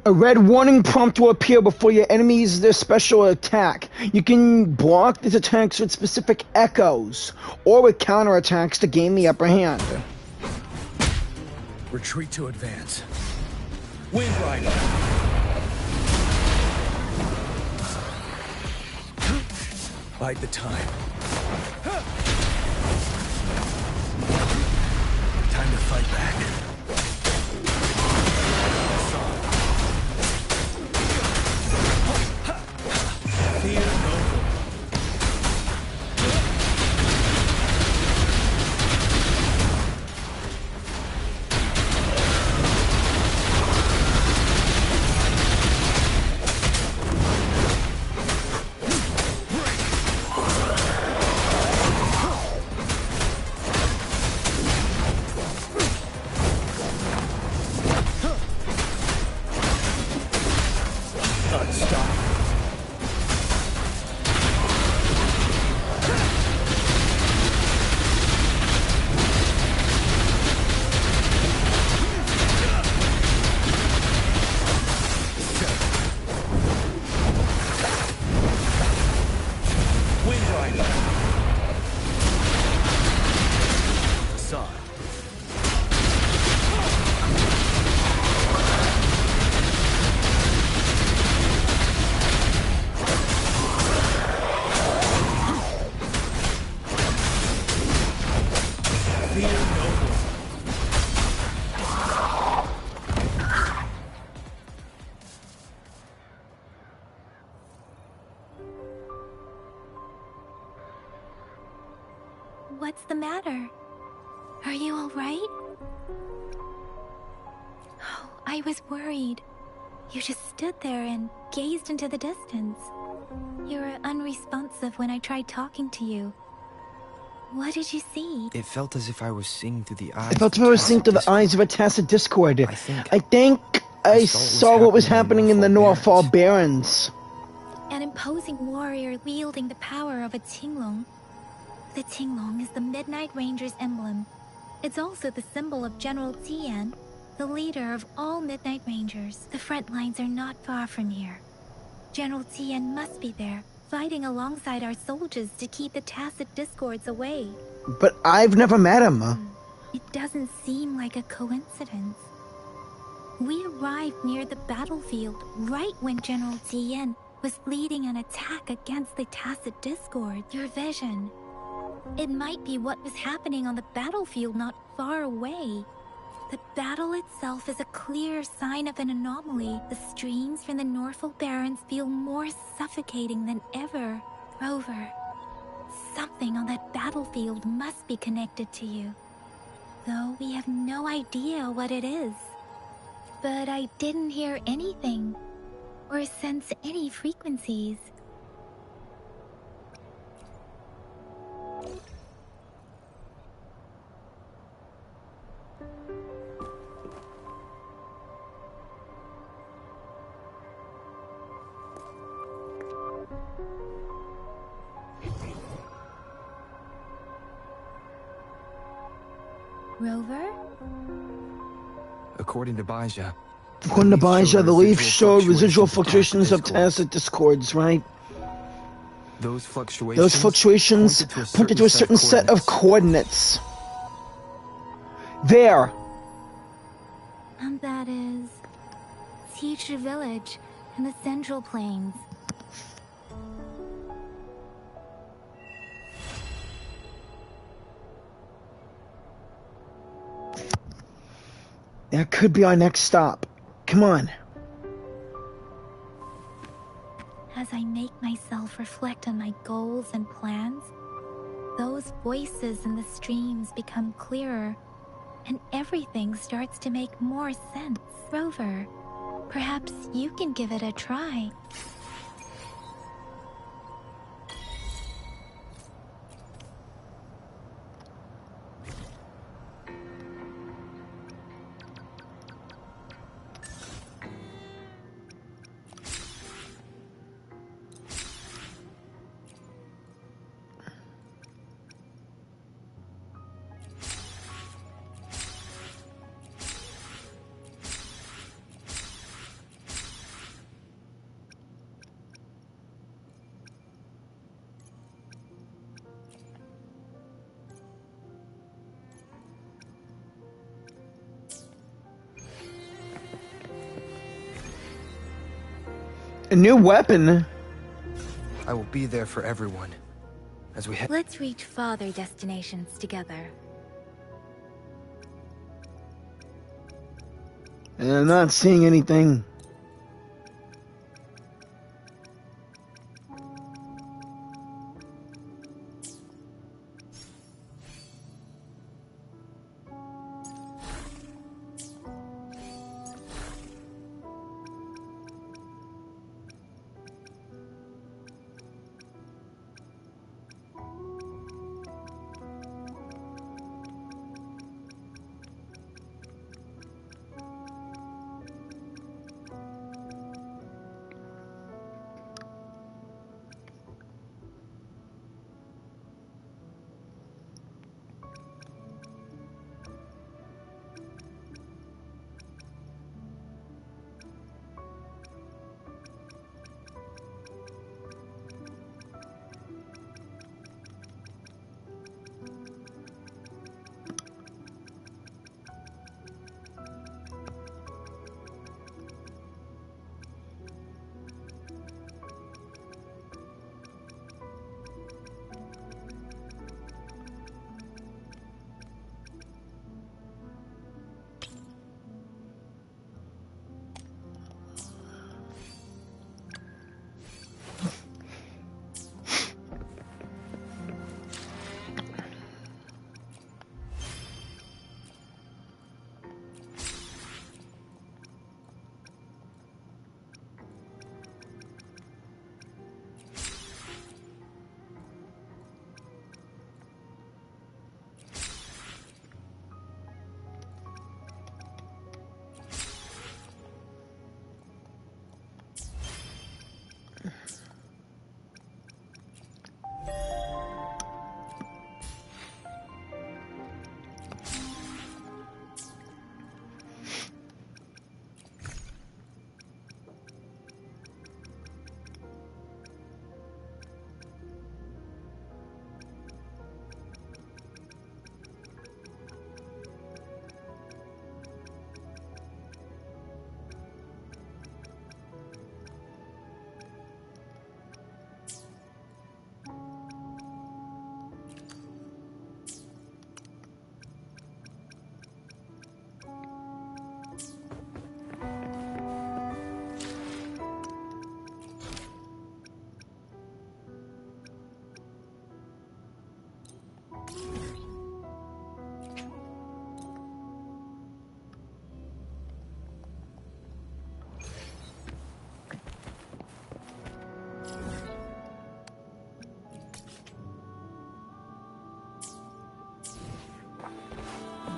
A red warning prompt will appear before your enemies their special attack. You can block these attacks with specific echoes, or with counterattacks to gain the upper hand. Retreat to advance. Wind Rider! Bide the time. Time to fight back. Fear no more. What's the matter? Are you all right? Oh, I was worried. You just stood there and gazed into the distance. You were unresponsive when I tried talking to you. What did you see? It felt as if I was seeing through the eyes. I felt I was seeing through the eyes of a tacit discord. I think I saw what was happening in the Northfall Barrens. An imposing warrior wielding the power of a Tinglong. The Tinglong is the Midnight Ranger's emblem. It's also the symbol of General Jyran, the leader of all Midnight Rangers. The front lines are not far from here. General Jyran must be there, fighting alongside our soldiers to keep the tacit discords away. But I've never met him. It doesn't seem like a coincidence. We arrived near the battlefield right when General Jyran was leading an attack against the tacit discord. Your vision. It might be what was happening on the battlefield not far away. The battle itself is a clear sign of an anomaly. The streams from the Northfall Barrens feel more suffocating than ever. Rover, something on that battlefield must be connected to you. Though we have no idea what it is. But I didn't hear anything, or sense any frequencies. Rover? According to Baija, the leaves showed residual fluctuations of tacit discords, right? Those fluctuations pointed to a certain set of coordinates. There! And that is Teacher Village in the Central Plains. That could be our next stop. Come on. As I make myself reflect on my goals and plans, those voices in the streams become clearer, and everything starts to make more sense. Rover, perhaps you can give it a try. A new weapon? I will be there for everyone as we head. Let's reach farther destinations together. And I'm not seeing anything.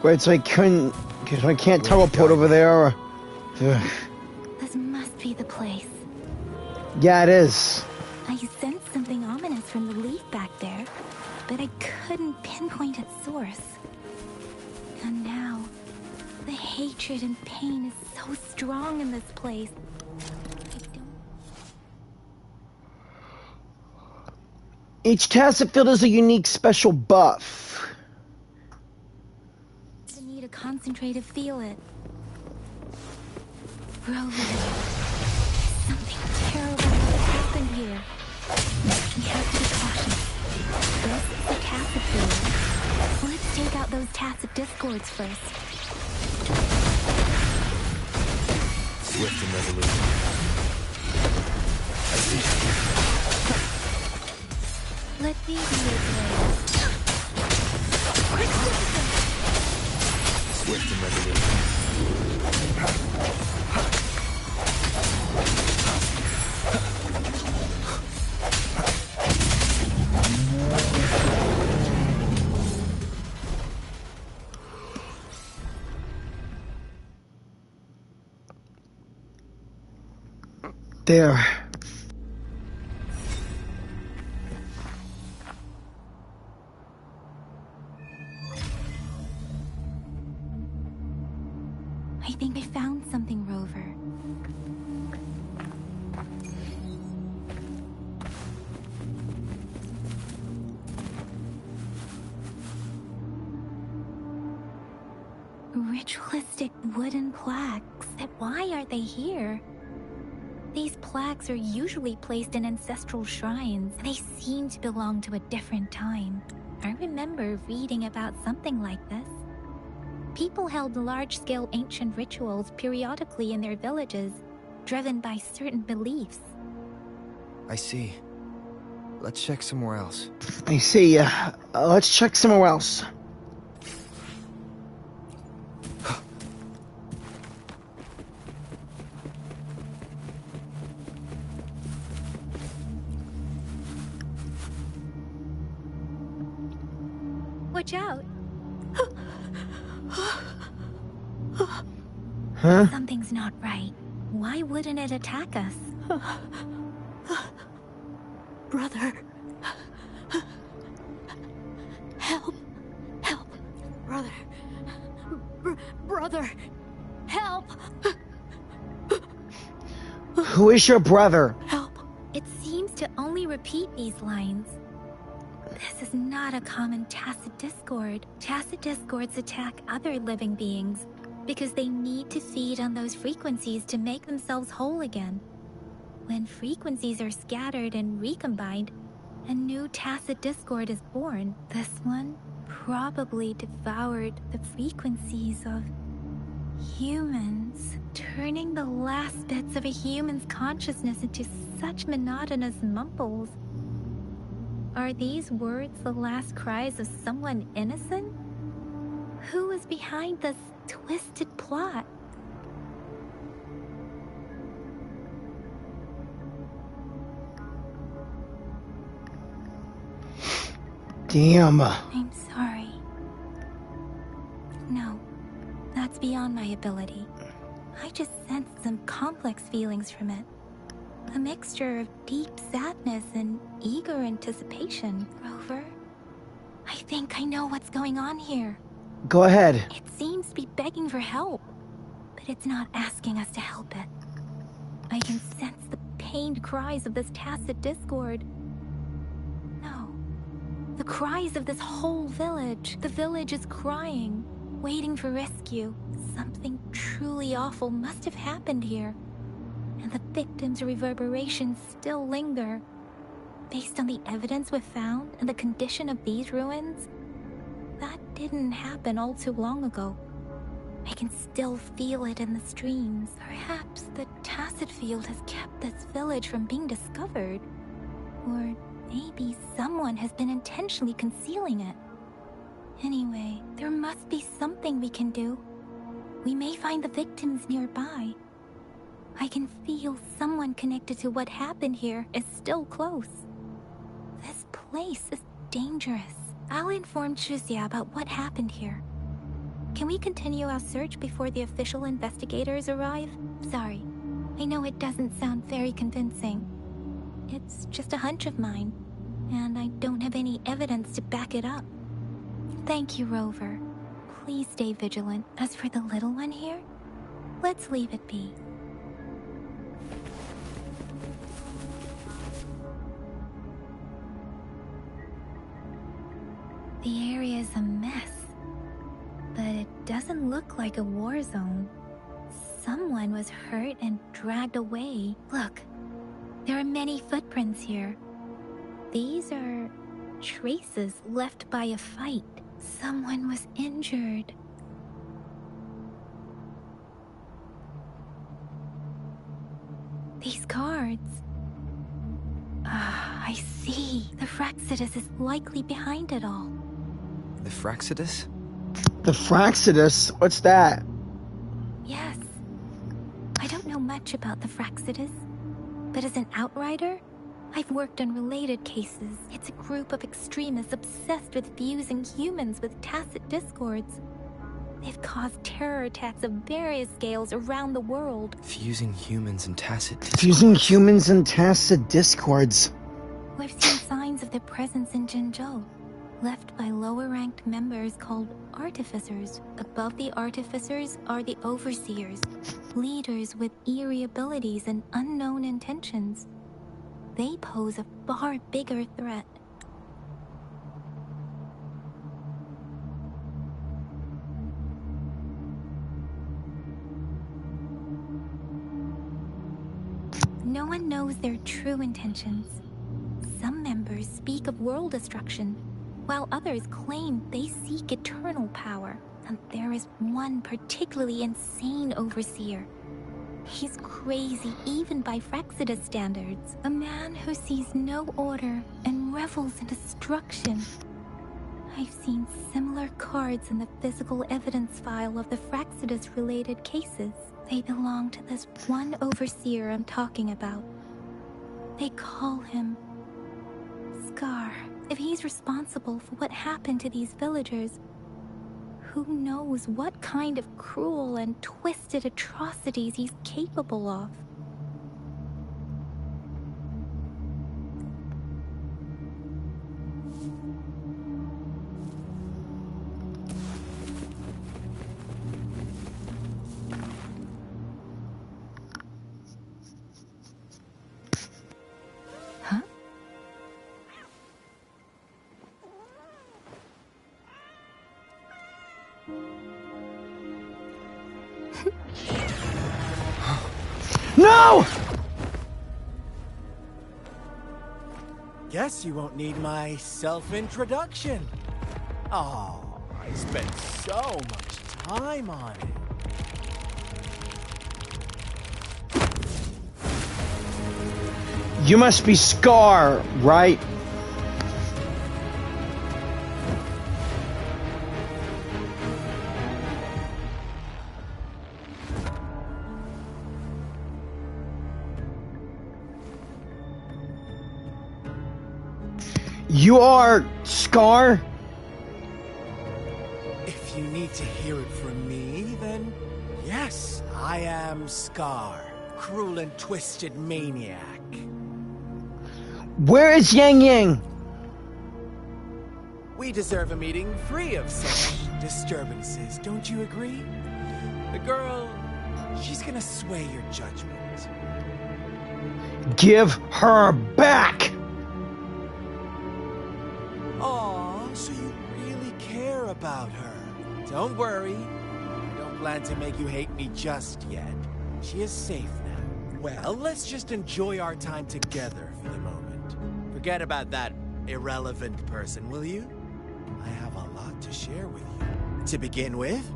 Wait, so I can't teleport over there. Ugh. This must be the place. Yeah, it is. I sensed something ominous from the leaf back there, but I couldn't pinpoint its source. And now, the hatred and pain is so strong in this place. Each tacit field is a unique special buff. I need to concentrate to feel it. Rover, something terrible has happened here. We have to be cautious. This is the tacit field. Let's take out those tacit discords first. Swift and resolute. I see. Let these be your blades. Swift and resolute. There. I think I found something, Rover. Ritualistic wooden plaques. Why are they here? These plaques are usually placed in ancestral shrines. They seem to belong to a different time. I remember reading about something like this. People held large-scale ancient rituals periodically in their villages, driven by certain beliefs. I see. Let's check somewhere else. I see. Let's check somewhere else. Watch out. Huh? Something's not right. Why wouldn't it attack us? Brother. Help. Help. Brother. Brother. Help. Who is your brother? Help. It seems to only repeat these lines. This is not a common tacit discord. Tacit discords attack other living beings because they need to feed on those frequencies to make themselves whole again. When frequencies are scattered and recombined, a new tacit discord is born. This one probably devoured the frequencies of humans, turning the last bits of a human's consciousness into such monotonous mumbles. Are these words the last cries of someone innocent? Who is behind this twisted plot? Damn. I'm sorry. No, that's beyond my ability. I just sensed some complex feelings from it. A mixture of deep sadness and eager anticipation. Rover, I think I know what's going on here. Go ahead. It seems to be begging for help, but it's not asking us to help it. I can sense the pained cries of this tacit discord. No, the cries of this whole village. The village is crying, waiting for rescue. Something truly awful must have happened here, and the victims' reverberations still linger. Based on the evidence we've found and the condition of these ruins, that didn't happen all too long ago. I can still feel it in the streams. Perhaps the tacit field has kept this village from being discovered. Or maybe someone has been intentionally concealing it. Anyway, there must be something we can do. We may find the victims nearby. I can feel someone connected to what happened here is still close. This place is dangerous. I'll inform Chuzia about what happened here. Can we continue our search before the official investigators arrive? Sorry, I know it doesn't sound very convincing. It's just a hunch of mine, and I don't have any evidence to back it up. Thank you, Rover. Please stay vigilant. As for the little one here, let's leave it be. The area is a mess, but it doesn't look like a war zone. Someone was hurt and dragged away. Look, there are many footprints here. These are traces left by a fight. Someone was injured. These cards. Ah, I see. The Fraxidus is likely behind it all. The Fraxidus? The Fraxidus? What's that? Yes. I don't know much about the Fraxidus, but as an outrider, I've worked on related cases. It's a group of extremists obsessed with fusing humans with tacit discords. They've caused terror attacks of various scales around the world. Fusing humans and tacit discords. Fusing humans and tacit discords. We've seen signs of their presence in Jinzhou, left by lower-ranked members called artificers. Above the artificers are the overseers, leaders with eerie abilities and unknown intentions. They pose a far bigger threat. No one knows their true intentions. Some members speak of world destruction, while others claim they seek eternal power. And there is one particularly insane overseer. He's crazy even by Fraxidus standards. A man who sees no order and revels in destruction. I've seen similar cards in the physical evidence file of the Fraxidus-related cases. They belong to this one overseer I'm talking about. They call him Scar. If he's responsible for what happened to these villagers, who knows what kind of cruel and twisted atrocities he's capable of. Huh? No! Guess you won't need my self-introduction. Oh, I spent so much time on it. You must be Scar, right? You are Scar? If you need to hear it from me, then yes, I am Scar, cruel and twisted maniac. Where is Yang Yang? We deserve a meeting free of such disturbances, don't you agree? The girl, she's gonna sway your judgment. Give her back! Aw, so you really care about her. Don't worry, I don't plan to make you hate me just yet. She is safe now. Well, let's just enjoy our time together for the moment. Forget about that irrelevant person, will you? I have a lot to share with you. To begin with,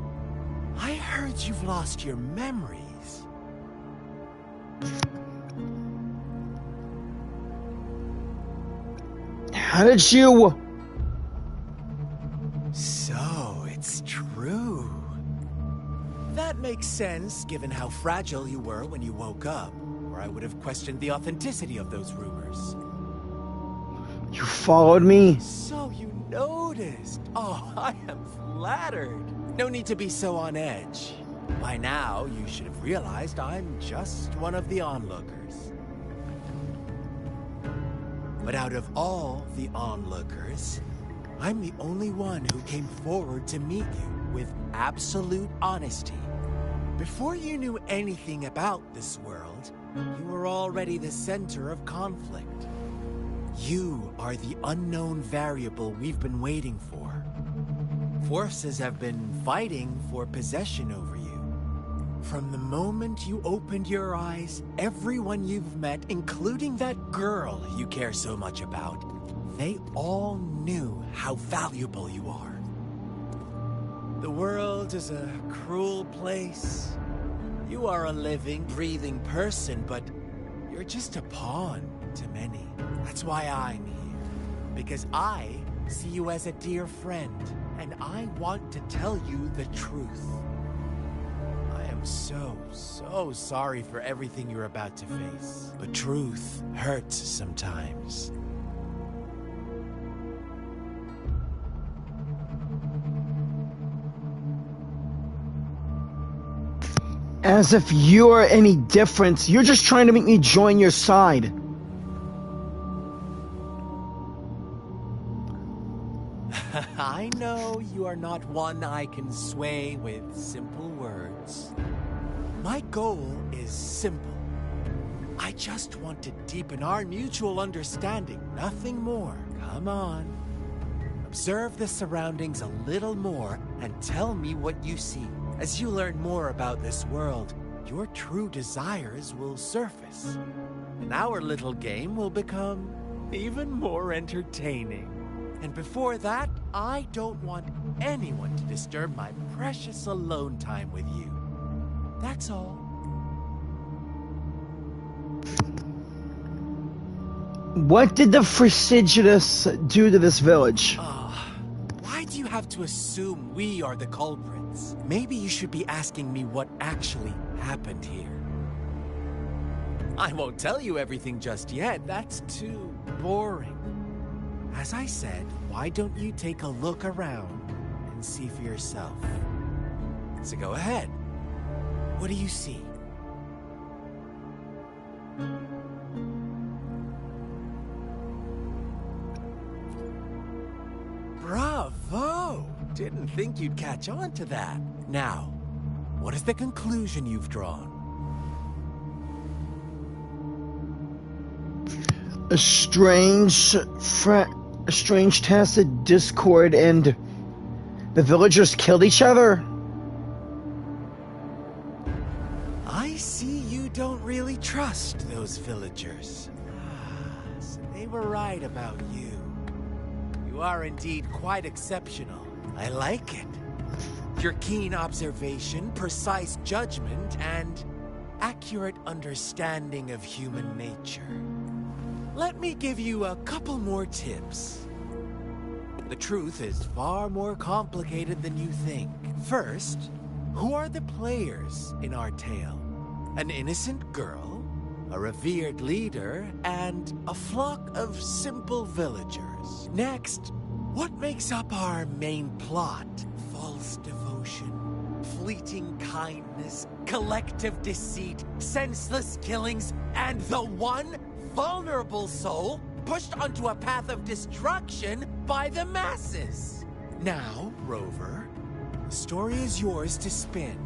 I heard you've lost your memories. How did you... So, it's true. That makes sense, given how fragile you were when you woke up, or I would have questioned the authenticity of those rumors. You followed me? So you noticed. Oh, I am flattered. No need to be so on edge. By now, you should have realized I'm just one of the onlookers. But out of all the onlookers, I'm the only one who came forward to meet you with absolute honesty. Before you knew anything about this world, you were already the center of conflict. You are the unknown variable we've been waiting for. Forces have been fighting for possession over you. From the moment you opened your eyes, everyone you've met, including that girl you care so much about, they all knew how valuable you are. The world is a cruel place. You are a living, breathing person, but you're just a pawn to many. That's why I'm here. Because I see you as a dear friend, and I want to tell you the truth. I am so sorry for everything you're about to face. But truth hurts sometimes. As if you're any different. You're just trying to make me join your side. I know you are not one I can sway with simple words. My goal is simple. I just want to deepen our mutual understanding, nothing more. Come on. Observe the surroundings a little more and tell me what you see. As you learn more about this world, your true desires will surface. And our little game will become even more entertaining. And before that, I don't want anyone to disturb my precious alone time with you. That's all. What did the Frisidius do to this village? Why do you have to assume we are the culprits? Maybe you should be asking me what actually happened here. I won't tell you everything just yet. That's too boring. As I said, why don't you take a look around and see for yourself? So go ahead. What do you see? Bravo! Didn't think you'd catch on to that. Now, what is the conclusion you've drawn? A strange tacit discord, and the villagers killed each other? I see you don't really trust those villagers. So they were right about you. You are indeed quite exceptional. I like it. Your keen observation, precise judgment, and accurate understanding of human nature. Let me give you a couple more tips. The truth is far more complicated than you think. First, who are the players in our tale? An innocent girl, a revered leader, and a flock of simple villagers. Next, what makes up our main plot? False devotion, fleeting kindness, collective deceit, senseless killings, and the one vulnerable soul pushed onto a path of destruction by the masses. Now, Rover, the story is yours to spin.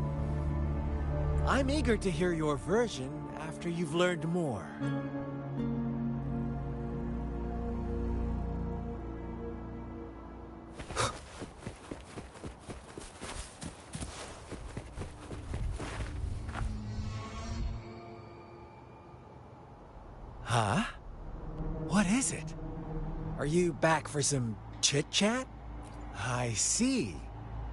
I'm eager to hear your version after you've learned more. Huh? What is it? Are you back for some chit-chat? I see.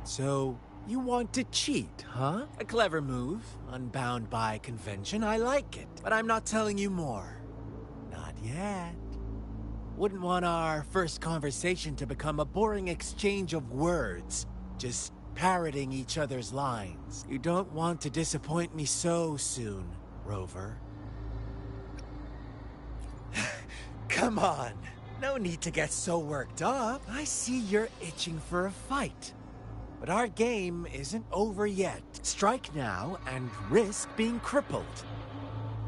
So, you want to cheat, huh? A clever move, unbound by convention. I like it. But I'm not telling you more. Not yet. Wouldn't want our first conversation to become a boring exchange of words, just parroting each other's lines. You don't want to disappoint me so soon, Rover. Come on. No need to get so worked up. I see you're itching for a fight. But our game isn't over yet. Strike now and risk being crippled.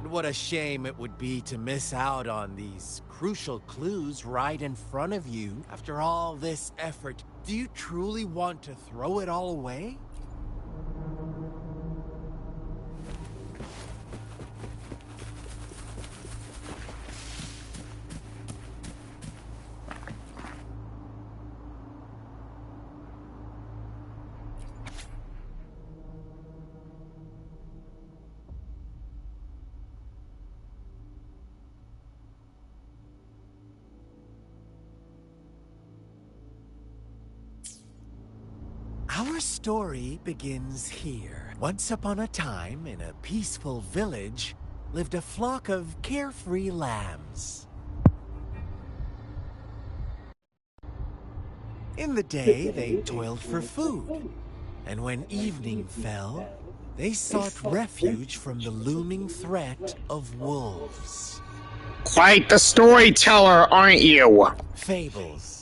What a shame it would be to miss out on these crucial clues right in front of you after all this effort. Do you truly want to throw it all away? Our story begins here. Once upon a time, in a peaceful village, lived a flock of carefree lambs. In the day, they toiled for food, and when evening fell, they sought refuge from the looming threat of wolves. Quite the storyteller, aren't you? Fables.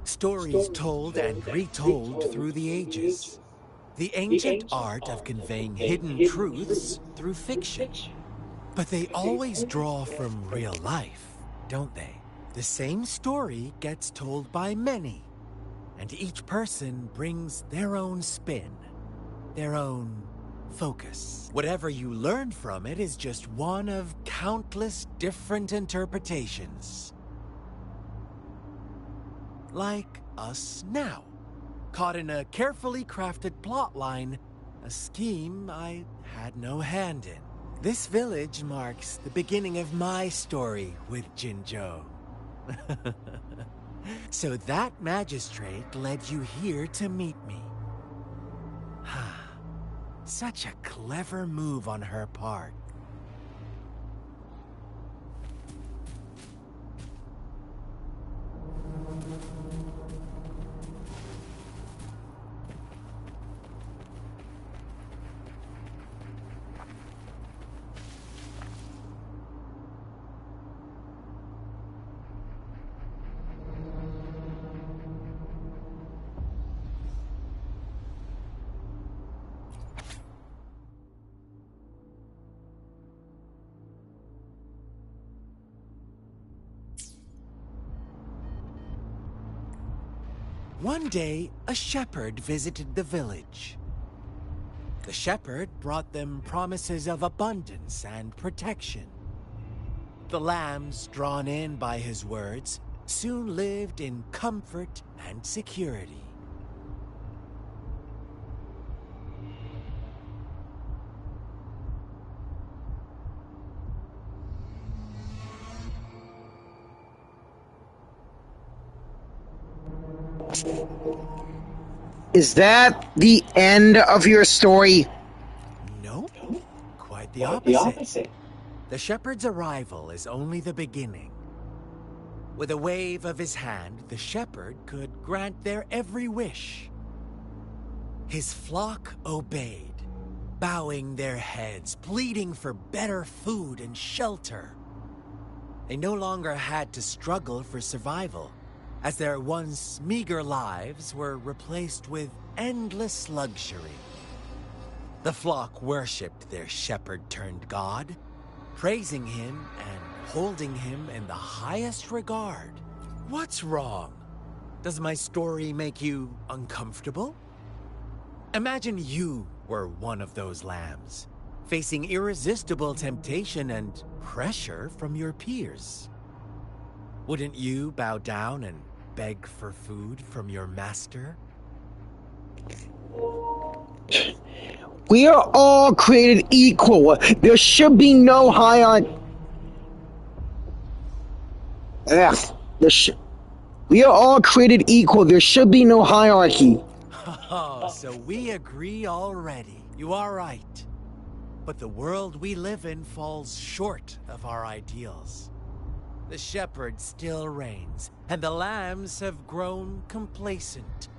Stories told and retold through the ages. The ancient art of conveying hidden truths through fiction. But they always draw from real life, don't they? The same story gets told by many, and each person brings their own spin, their own focus. Whatever you learn from it is just one of countless different interpretations. Like us now, caught in a carefully crafted plotline, a scheme I had no hand in. This village marks the beginning of my story with Jinzhou. So that magistrate led you here to meet me. Such a clever move on her part. One day, a shepherd visited the village. The shepherd brought them promises of abundance and protection. The lambs, drawn in by his words, soon lived in comfort and security. Is that the end of your story? Nope. Quite the opposite. The shepherd's arrival is only the beginning. With a wave of his hand, the shepherd could grant their every wish. His flock obeyed, bowing their heads, pleading for better food and shelter. They no longer had to struggle for survival, as their once meager lives were replaced with endless luxury. The flock worshipped their shepherd-turned-god, praising him and holding him in the highest regard. What's wrong? Does my story make you uncomfortable? Imagine you were one of those lambs, facing irresistible temptation and pressure from your peers. Wouldn't you bow down and beg for food from your master? We are all created equal. There should be no hierarchy. We are all created equal. There should be no hierarchy. Oh, so we agree already. You are right. But the world we live in falls short of our ideals. The shepherd still reigns, and the lambs have grown complacent.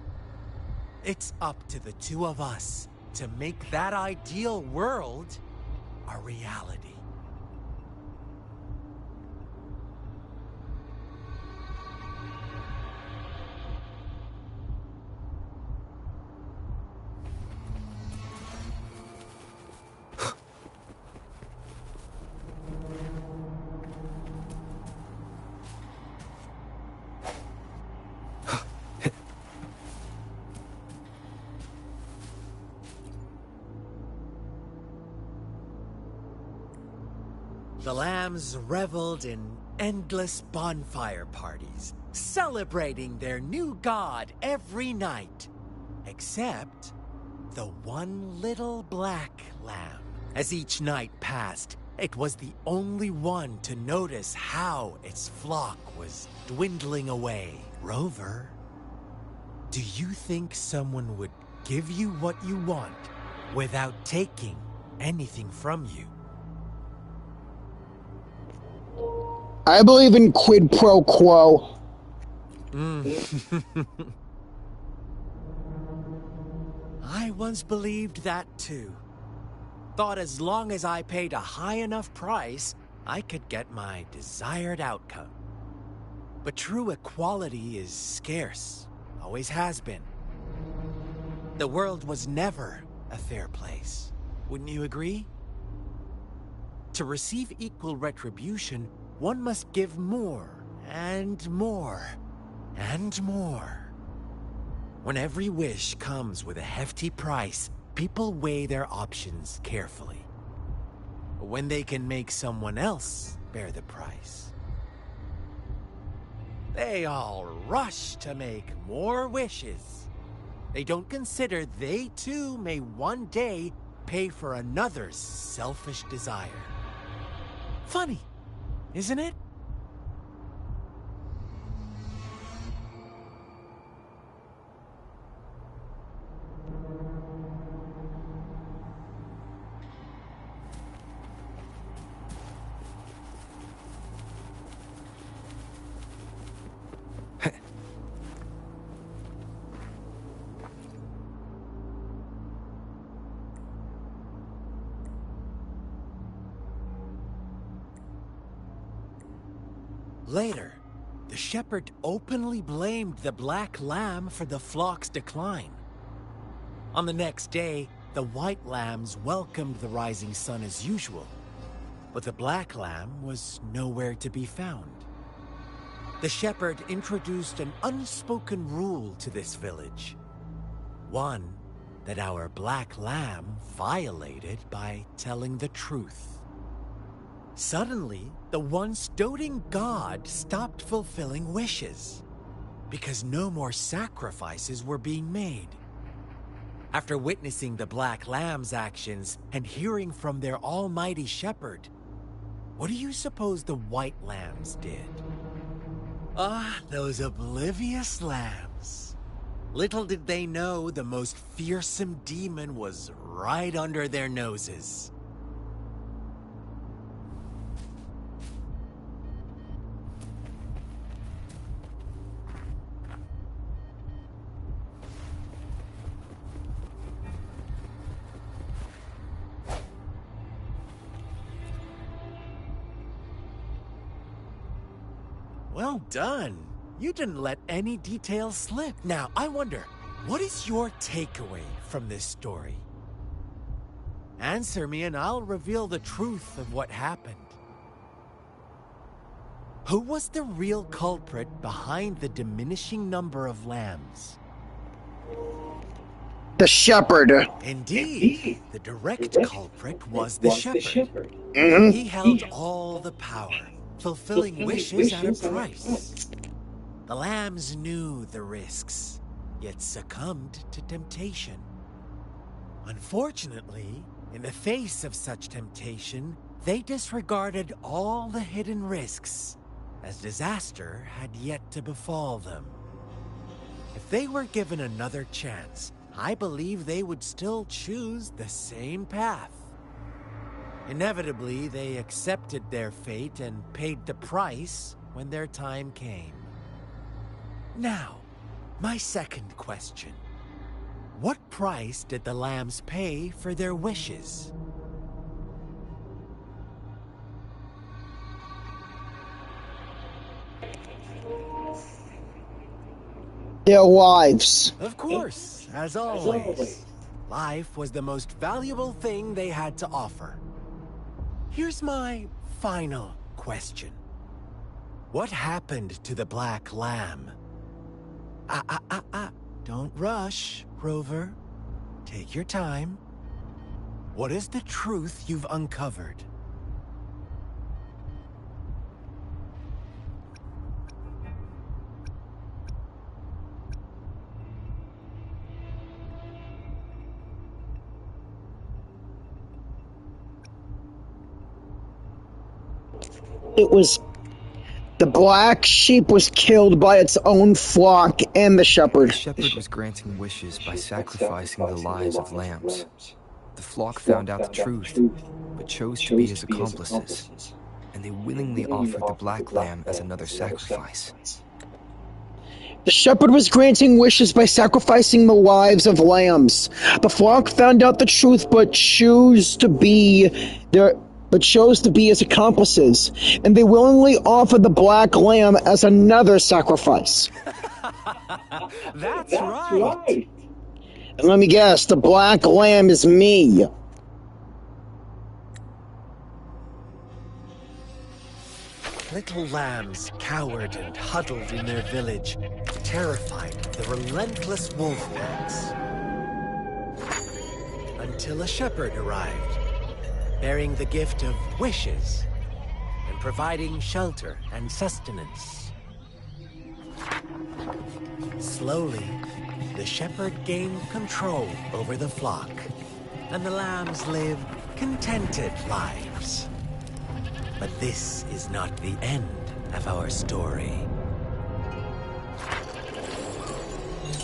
It's up to the two of us to make that ideal world a reality. The lambs reveled in endless bonfire parties, celebrating their new god every night. Except the one little black lamb. As each night passed, it was the only one to notice how its flock was dwindling away. Rover, do you think someone would give you what you want without taking anything from you? I believe in quid pro quo. I once believed that too. Thought as long as I paid a high enough price, I could get my desired outcome. But true equality is scarce, always has been. The world was never a fair place, wouldn't you agree? To receive equal retribution, one must give more, and more, and more. When every wish comes with a hefty price, people weigh their options carefully. When they can make someone else bear the price, they all rush to make more wishes. They don't consider they too may one day pay for another's selfish desire. Funny, isn't it? Later, the shepherd openly blamed the black lamb for the flock's decline. On the next day, the white lambs welcomed the rising sun as usual, but the black lamb was nowhere to be found. The shepherd introduced an unspoken rule to this village. One that our black lamb violated by telling the truth. Suddenly, the once doting god stopped fulfilling wishes, because no more sacrifices were being made. After witnessing the black lamb's actions and hearing from their almighty shepherd, what do you suppose the white lambs did? Ah, those oblivious lambs. Little did they know the most fearsome demon was right under their noses. Well done. You didn't let any details slip. Now, I wonder, what is your takeaway from this story? Answer me and I'll reveal the truth of what happened. Who was the real culprit behind the diminishing number of lambs? The shepherd. Indeed, the direct culprit was the shepherd. Mhm. He held all the power, fulfilling wishes at a price. The lambs knew the risks, yet succumbed to temptation. Unfortunately, in the face of such temptation, they disregarded all the hidden risks, as disaster had yet to befall them. If they were given another chance, I believe they would still choose the same path. Inevitably, they accepted their fate and paid the price when their time came. Now, my second question. What price did the lambs pay for their wishes? Their lives. Of course, as always. Life was the most valuable thing they had to offer. Here's my final question. What happened to the black lamb? Don't rush, Rover. Take your time. What is the truth you've uncovered? It was the black sheep was killed by its own flock and the shepherd. The shepherd was granting wishes by sacrificing the lives of lambs. The flock found out the truth, but chose to be his accomplices, and they willingly offered the black lamb as another sacrifice. The shepherd was granting wishes by sacrificing the lives of lambs. The flock found out the truth, but chose to be his accomplices, and they willingly offered the black lamb as another sacrifice. That's right. And let me guess, the black lamb is me. Little lambs cowered and huddled in their village, terrified of the relentless wolf packs. Until a shepherd arrived, bearing the gift of wishes and providing shelter and sustenance. Slowly, the shepherd gained control over the flock, and the lambs lived contented lives. But this is not the end of our story.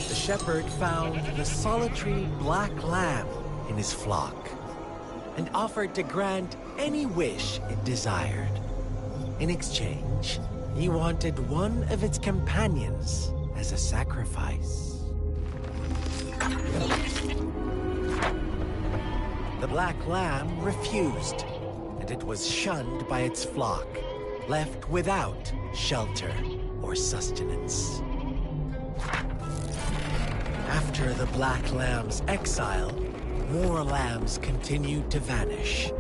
The shepherd found the solitary black lamb in his flock and offered to grant any wish it desired. In exchange, he wanted one of its companions as a sacrifice. The black lamb refused, and it was shunned by its flock, left without shelter or sustenance. After the black lamb's exile, more lambs continued to vanish.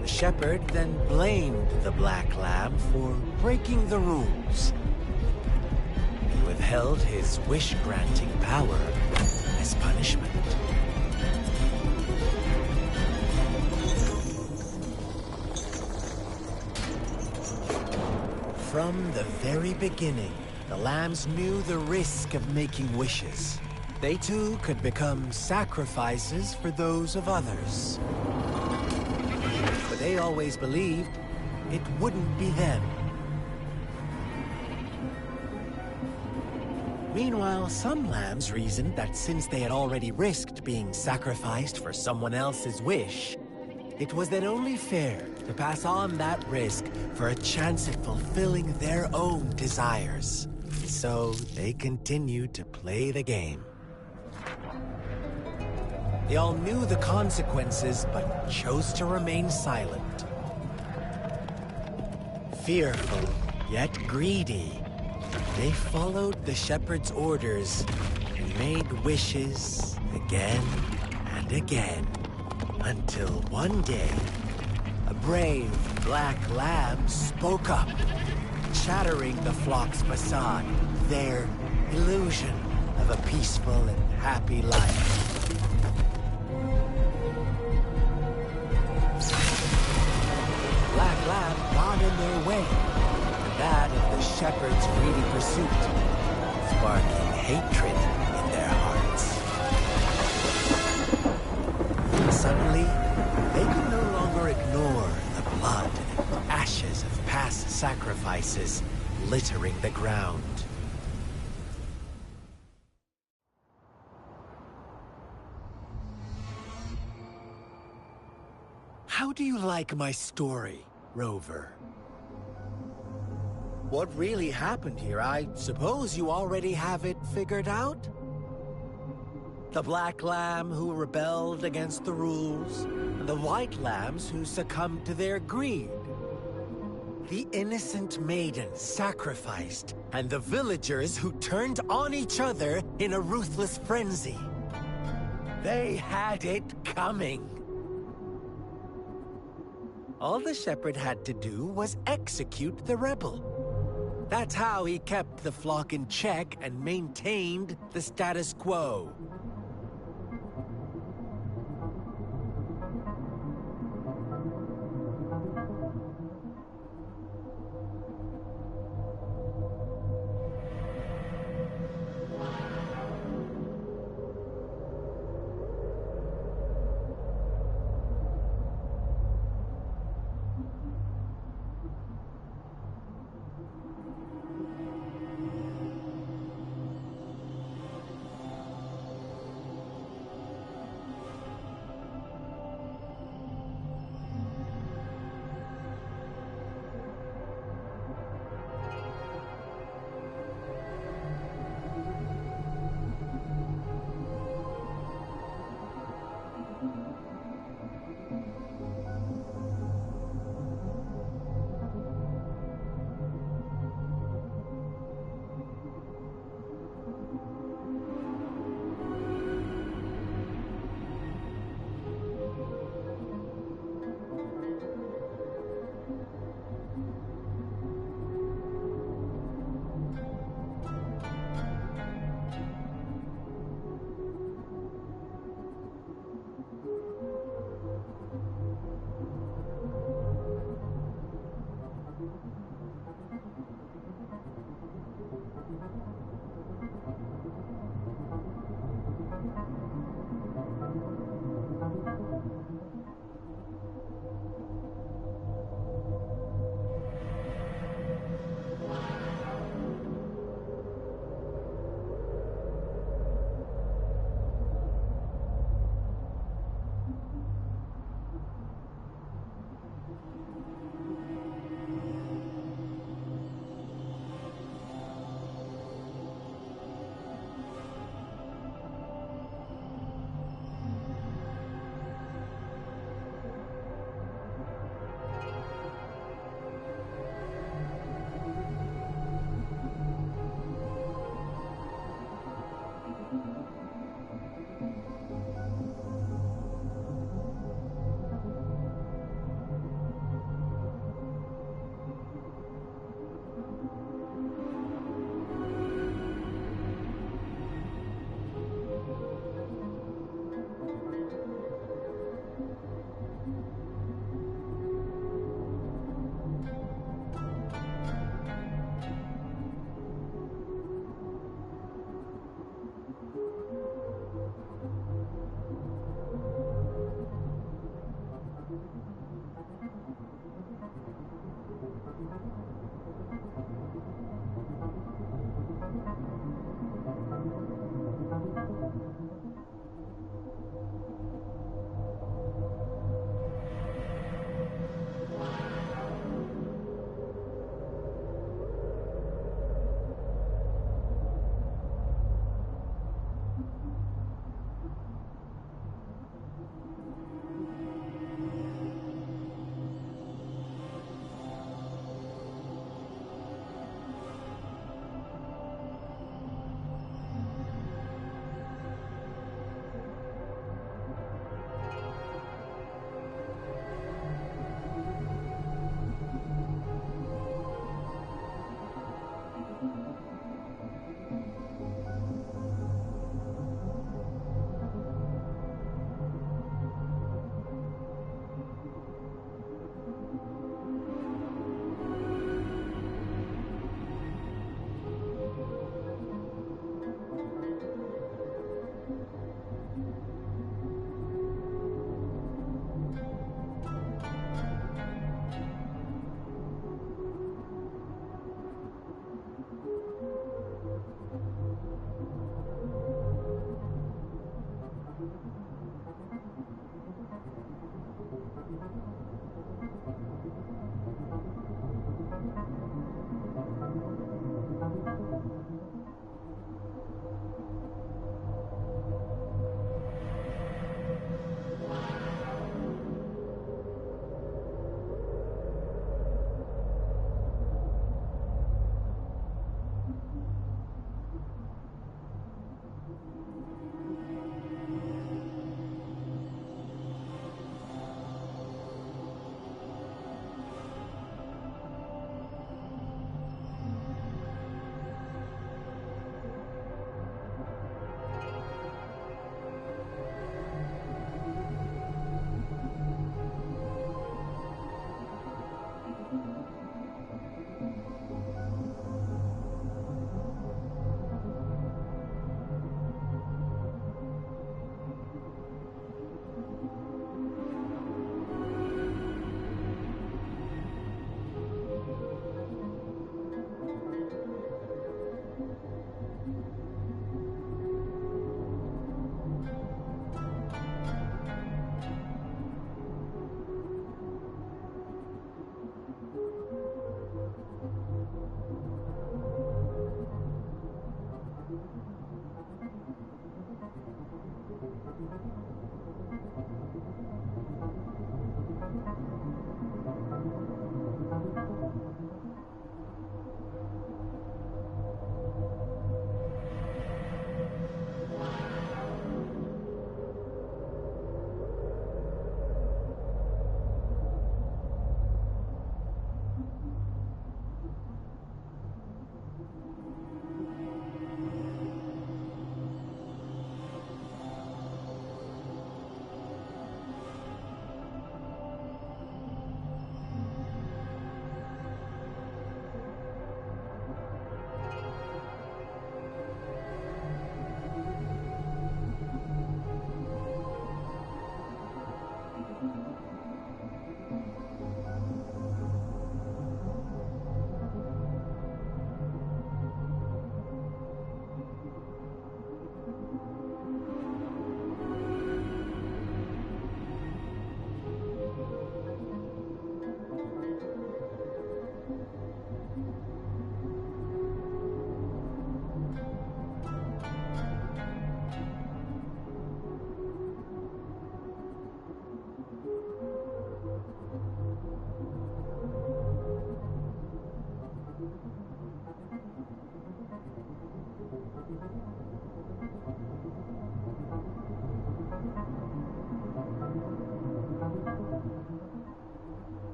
The shepherd then blamed the black lamb for breaking the rules. He withheld his wish-granting power as punishment. From the very beginning, the lambs knew the risk of making wishes. They too could become sacrifices for those of others. But they always believed it wouldn't be them. Meanwhile, some lambs reasoned that since they had already risked being sacrificed for someone else's wish, it was then only fair to pass on that risk for a chance at fulfilling their own desires. So they continued to play the game. They all knew the consequences, but chose to remain silent. Fearful, yet greedy, they followed the shepherd's orders and made wishes again and again. Until one day, a brave black lamb spoke up, shattering the flock's facade, their illusion of a peaceful and happy life. Black lamb got in their way, and that of the shepherd's greedy pursuit, sparking hatred in their hearts. Suddenly, they could no longer ignore the blood and ashes of past sacrifices littering the ground. How do you like my story, Rover? What really happened here? I suppose you already have it figured out? The black lamb who rebelled against the rules, and the white lambs who succumbed to their greed. The innocent maiden sacrificed, and the villagers who turned on each other in a ruthless frenzy. They had it coming. All the shepherd had to do was execute the rebel. That's how he kept the flock in check and maintained the status quo.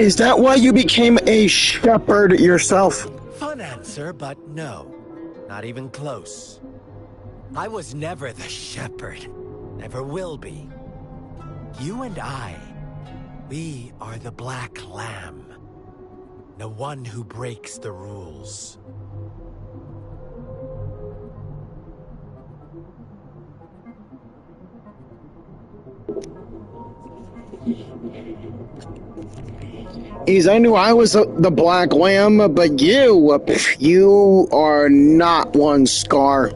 Is that why you became a shepherd yourself? Fun answer, but no. Not even close. I was never the shepherd. Never will be. You and I, we are the Black Lamb. The one who breaks the rules. I knew I was the Black Lamb, but you are not one, Scar.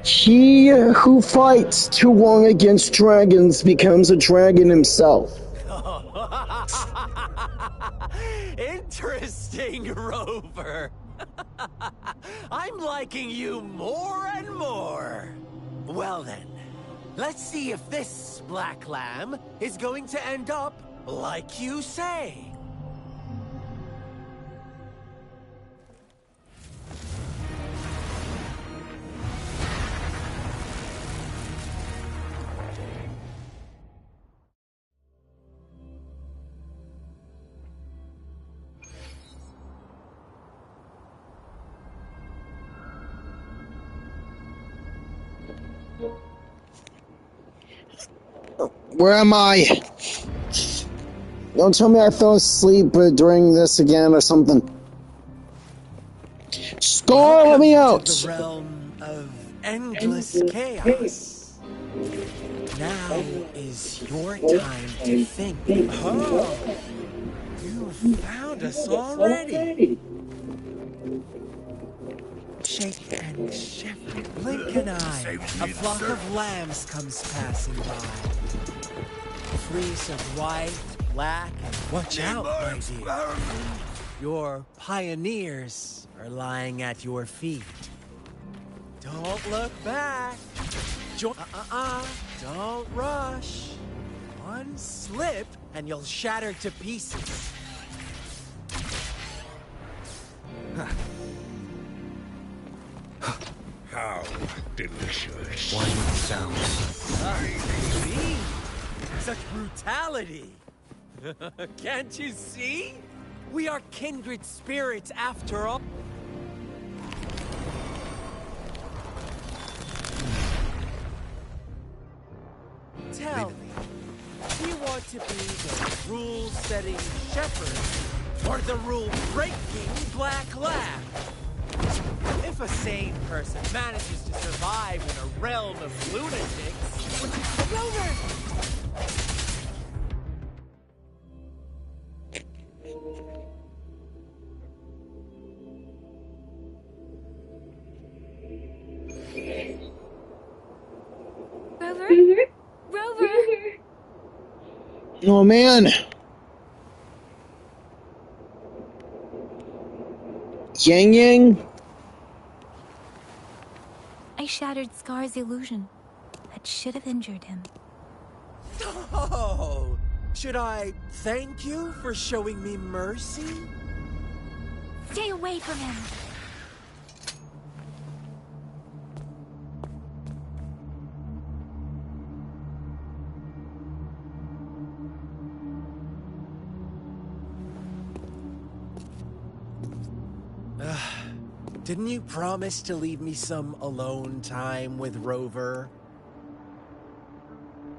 He who fights too long against dragons becomes a dragon himself. Interesting, Rover. I'm liking you more and more. Well then, let's see if this Black Lamb is going to end up like you say. Where am I? Don't tell me I fell asleep during this again or something. Scar, let me out! To the realm of endless chaos. Now is your time to think. Oh, you found us already. shake and shiver. Blink an eye. A flock of lambs comes passing by. A fleece of white, black, and watch out, my dear. Your pioneers are lying at your feet. Don't look back. Don't rush. One slip and you'll shatter to pieces. How delicious. Wonderful sounds. See? Such brutality. Can't you see? We are kindred spirits after all. Tell me, do you want to be the rule-setting shepherd or the rule-breaking black lab? If a sane person manages to survive in a realm of lunatics, Rover! Rover? Rover? Oh, man. Yang Yang? I shattered Scar's illusion. That should have injured him. Oh, should I thank you for showing me mercy? Stay away from him! Didn't you promise to leave me some alone time with Rover?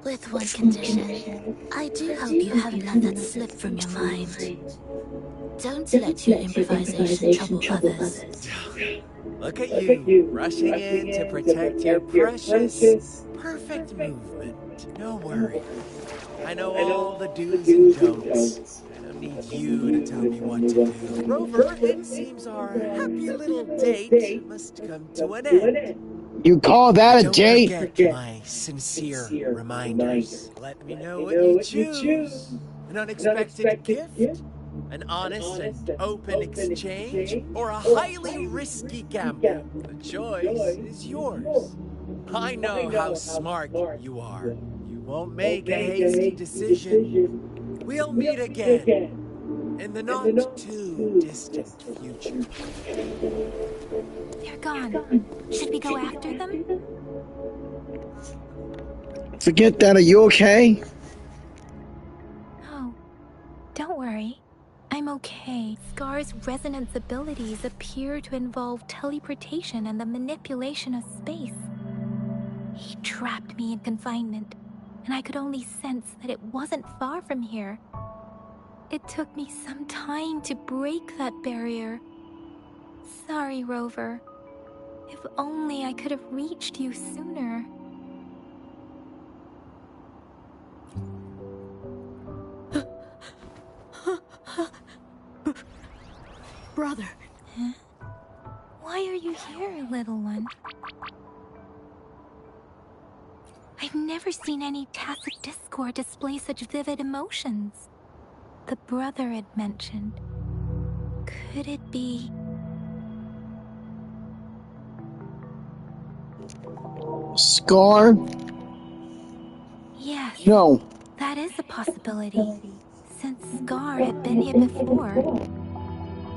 With one condition. I do hope you haven't let that slip from your mind. Don't let your improvisation trouble others. Look at you, rushing in to protect your precious, perfect movement. No worry. I know all the do's and don'ts. I don't need you to tell me what to do. Rover, it seems our happy little date must come to an end. You call that a date? Don't forget my sincere reminders. Let me know what you choose. An unexpected gift? An honest and open exchange? Or a highly risky gamble? The choice is yours. I know how smart you are. You won't make a hasty decision. We'll meet again. In the not too distant future. They're gone. Should we go after them? Forget that. Are you okay? No. Don't worry. I'm okay. Scar's resonance abilities appear to involve teleportation and the manipulation of space. He trapped me in confinement, and I could only sense that it wasn't far from here. It took me some time to break that barrier. Sorry, Rover. If only I could have reached you sooner. Brother. Huh? Why are you here, little one? I've never seen any tacit discord display such vivid emotions. The brother it mentioned. Could it be... Scar? Yes. No. That is a possibility. Since Scar had been here before.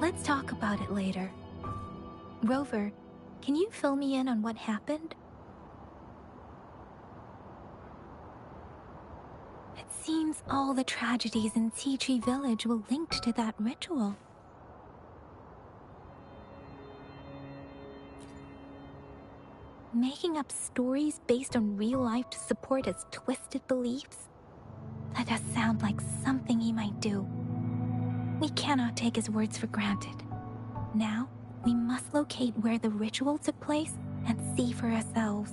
Let's talk about it later. Rover, can you fill me in on what happened? It seems all the tragedies in Tea Tree Village were linked to that ritual. Making up stories based on real life to support his twisted beliefs? That does sound like something he might do. We cannot take his words for granted. Now, we must locate where the ritual took place and see for ourselves.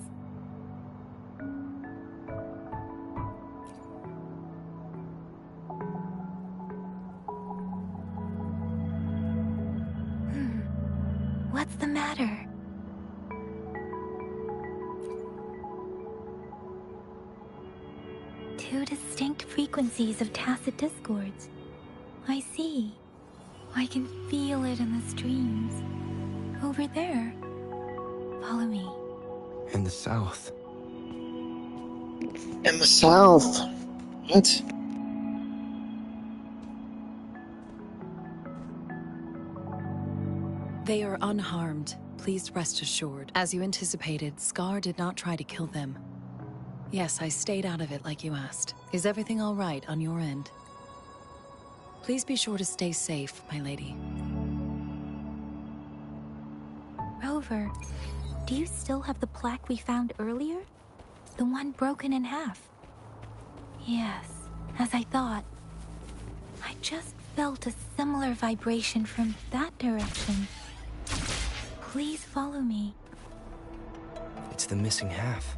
What's the matter? Two distinct frequencies of tacit discords. I see. I can feel it in the streams. Over there. Follow me. In the south. In the south. What? They are unharmed. Please rest assured. As you anticipated, Scar did not try to kill them. Yes, I stayed out of it like you asked. Is everything all right on your end? Please be sure to stay safe, my lady. Rover, do you still have the plaque we found earlier? The one broken in half? Yes, as I thought. I just felt a similar vibration from that direction. Please follow me. It's the missing half.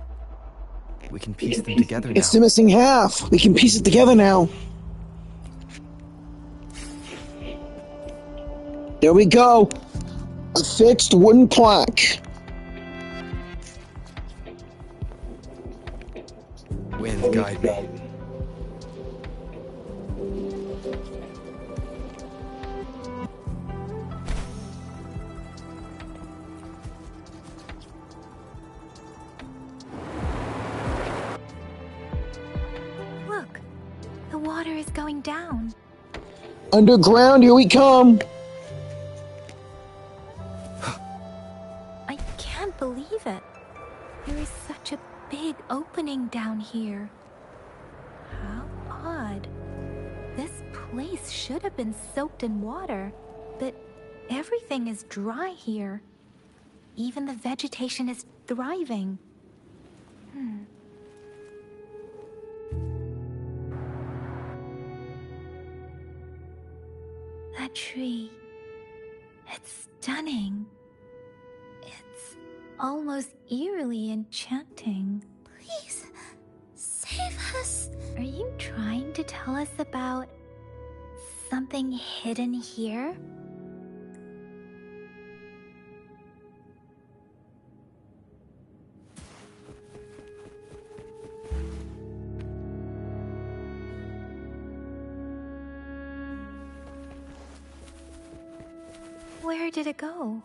We can piece them together now. It's the missing half. We can piece it together now. There we go. A fixed wooden plaque. Wind, guide me. Look, the water is going down. Underground, here we come. I can't believe it. There is such a big opening down here. How odd. This place should have been soaked in water, but everything is dry here. Even the vegetation is thriving. That tree. It's stunning. It's almost eerily enchanting. Please, save us. Are you trying to tell us about something hidden here? Where did it go?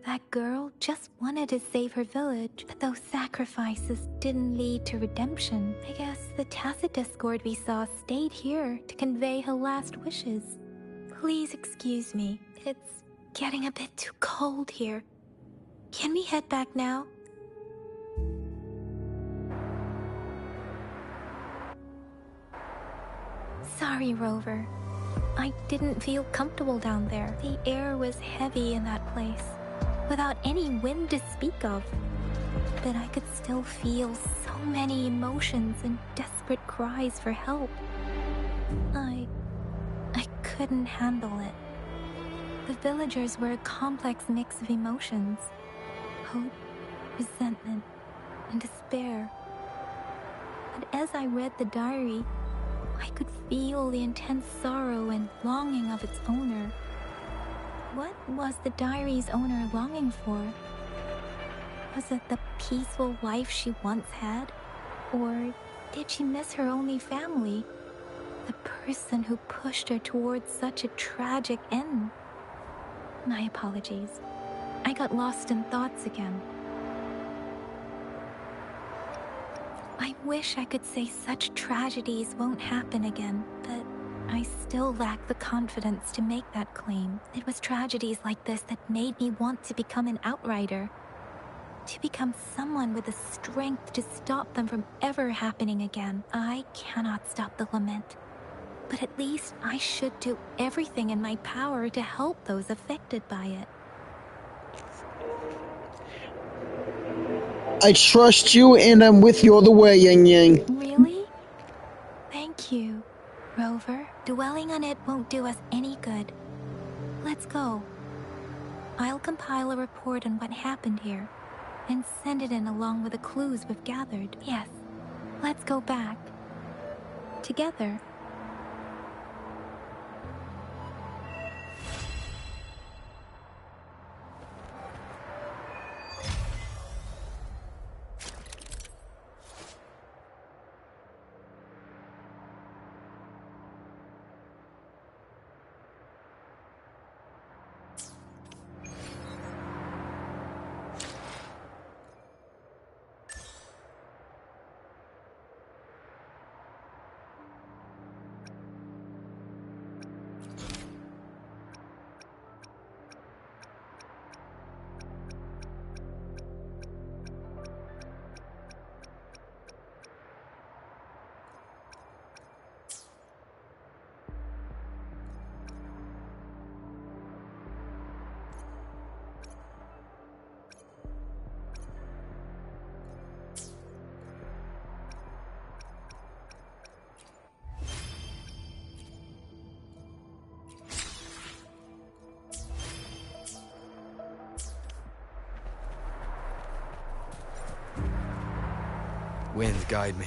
That girl just wanted to save her village, but those sacrifices didn't lead to redemption. I guess the tacit discord we saw stayed here to convey her last wishes. Please excuse me. It's getting a bit too cold here. Can we head back now? Sorry, Rover. I didn't feel comfortable down there. The air was heavy in that place, without any wind to speak of. But I could still feel so many emotions and desperate cries for help. I couldn't handle it. The villagers were a complex mix of emotions. Hope, resentment, and despair. But as I read the diary, I could feel the intense sorrow and longing of its owner. What was the diary's owner longing for? Was it the peaceful life she once had? Or did she miss her only family? The person who pushed her towards such a tragic end? My apologies. I got lost in thoughts again. I wish I could say such tragedies won't happen again, but I still lack the confidence to make that claim. It was tragedies like this that made me want to become an outrider. To become someone with the strength to stop them from ever happening again. I cannot stop the lament, but at least I should do everything in my power to help those affected by it. I trust you, and I'm with you all the way, Yang Yang. Really? Thank you, Rover. Dwelling on it won't do us any good. Let's go. I'll compile a report on what happened here, and send it in along with the clues we've gathered. Yes, let's go back. Together. Wind, guide me.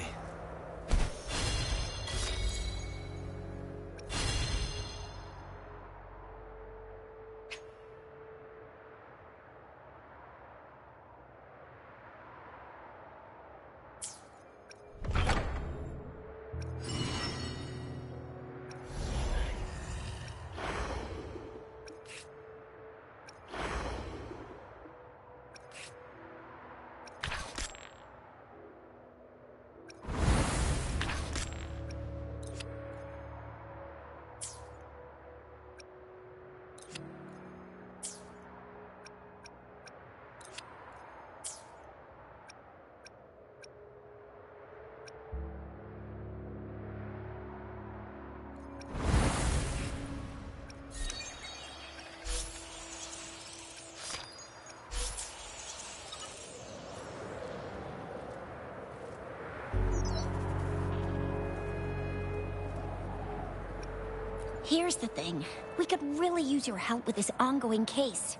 Here's the thing. We could really use your help with this ongoing case.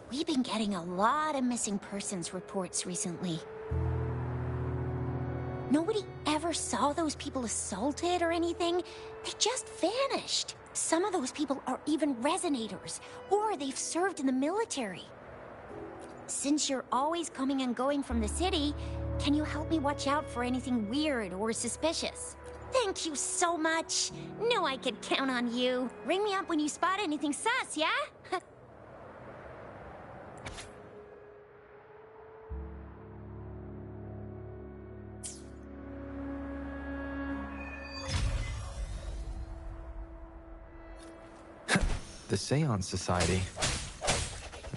We've been getting a lot of missing persons reports recently. Nobody ever saw those people assaulted or anything. They just vanished. Some of those people are even resonators, or they've served in the military. Since you're always coming and going from the city, can you help me watch out for anything weird or suspicious? Thank you so much. Knew I could count on you. Ring me up when you spot anything sus, yeah? The Seance Society.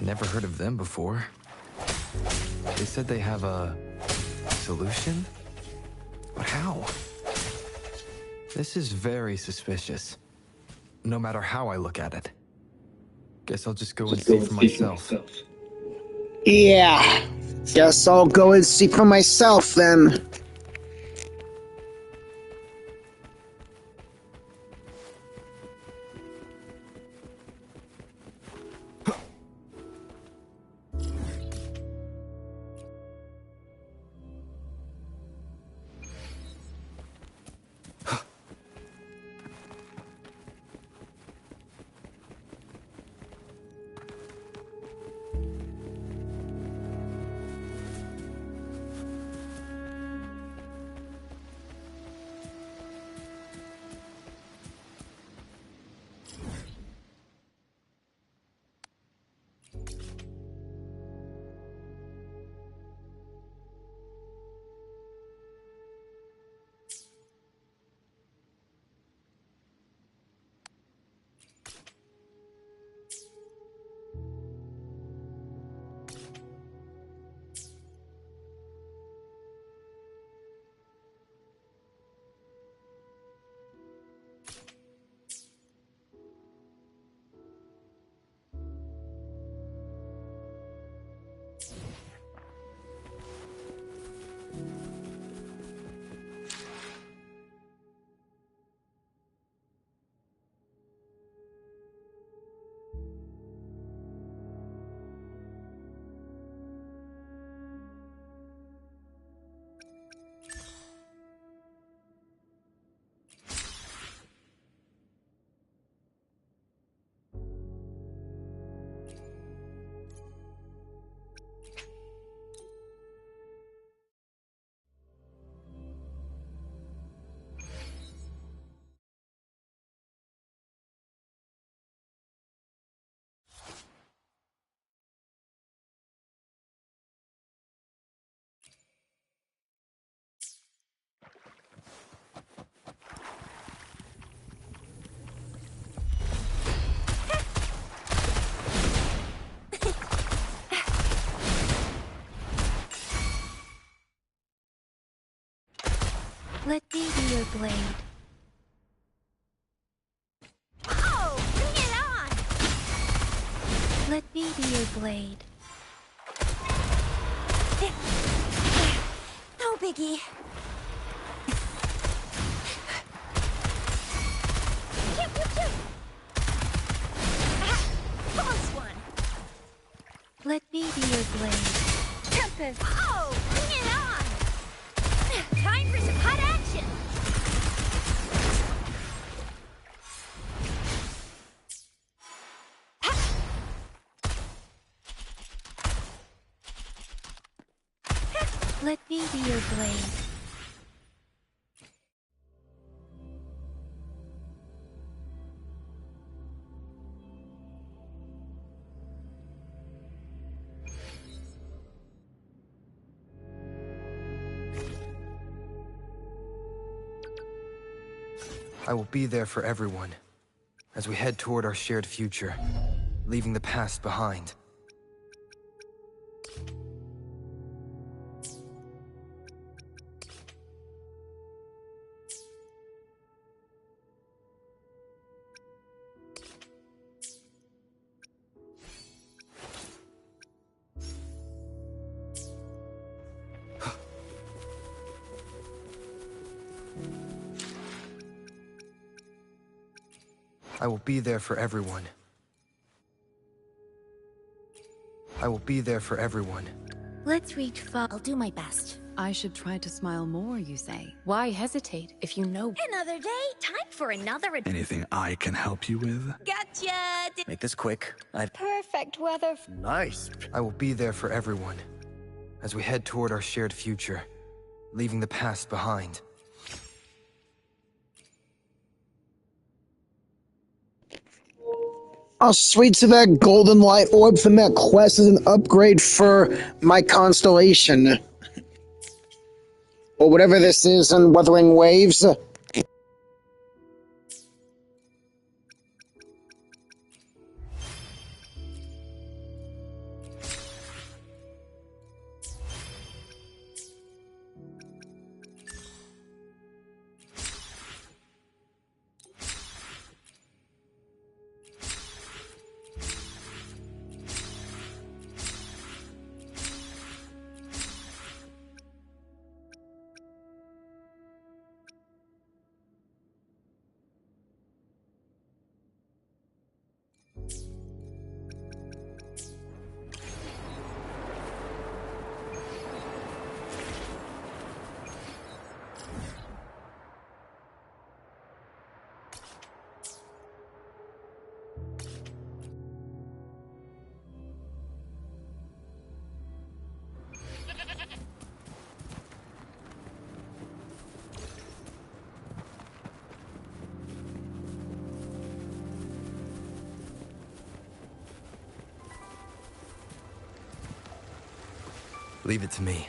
Never heard of them before. They said they have a solution? But how? This is very suspicious. No matter how I look at it. Guess I'll just go and see for myself. Yeah. Guess I'll go and see for myself then. Let me be your blade. Oh, bring it on! Let me be your blade. No biggie. Pew, pew, pew. Close one. Let me be your blade. Tempest. Oh, bring it on! Time for some hot action. Let me be your blade. I will be there for everyone, as we head toward our shared future, leaving the past behind. I will be there for everyone. I will be there for everyone. Let's reach far. I'll do my best. I should try to smile more, you say? Why hesitate if you know? Another day, time for another Anything I can help you with? Gotcha! Make this quick. Perfect weather. Nice. I will be there for everyone, as we head toward our shared future, leaving the past behind. Oh, sweet, so that golden light orb from that quest is an upgrade for my constellation. Or whatever this is in Wuthering Waves. Leave it to me.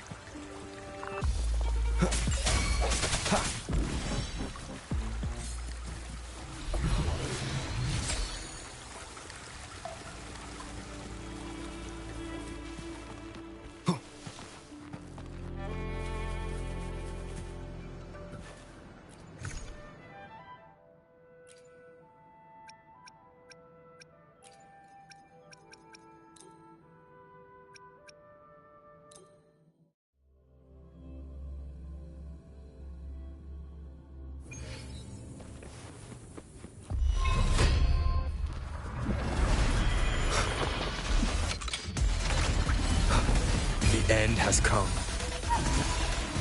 The end has come.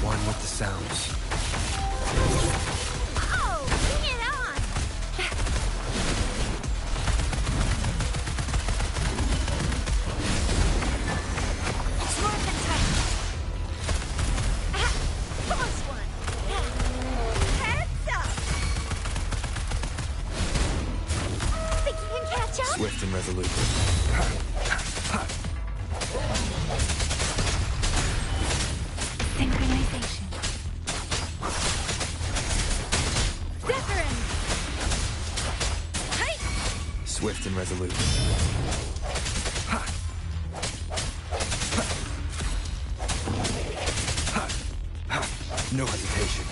One with the sounds. Oh, bring it on! It's more than time. Close one. Heads up. Think you can catch up? Swift and resolute. Synchronization. Different. Hey! Swift and resolute. No hesitation.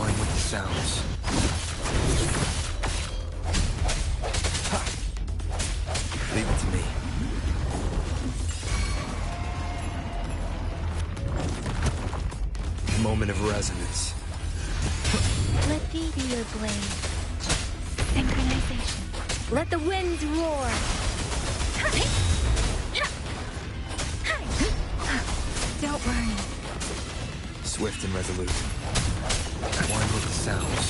Intertwine with the sounds. Ha! Leave it to me. Moment of resonance. Let thee be your blade. Synchronization. Let the winds roar. Don't worry. Swift and resolute. Twine with the sounds.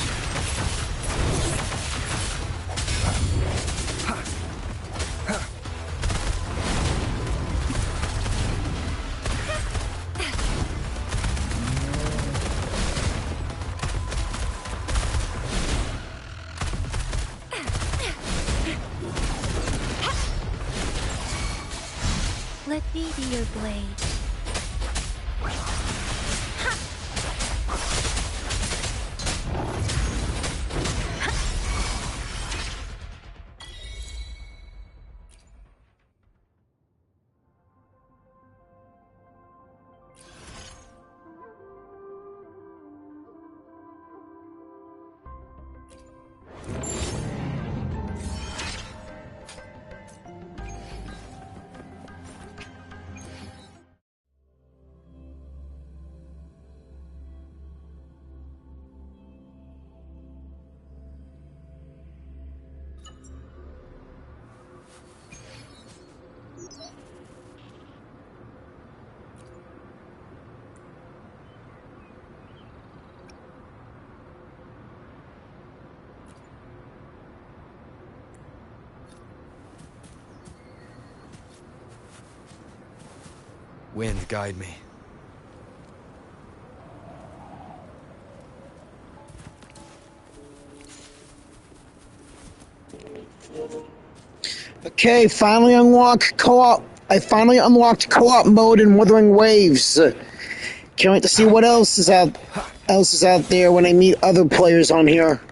Let thee be your blade. Wind, guide me. Okay, finally unlock co-op. I finally unlocked co-op mode in Wuthering Waves. Can't wait to see what else is out there when I meet other players on here.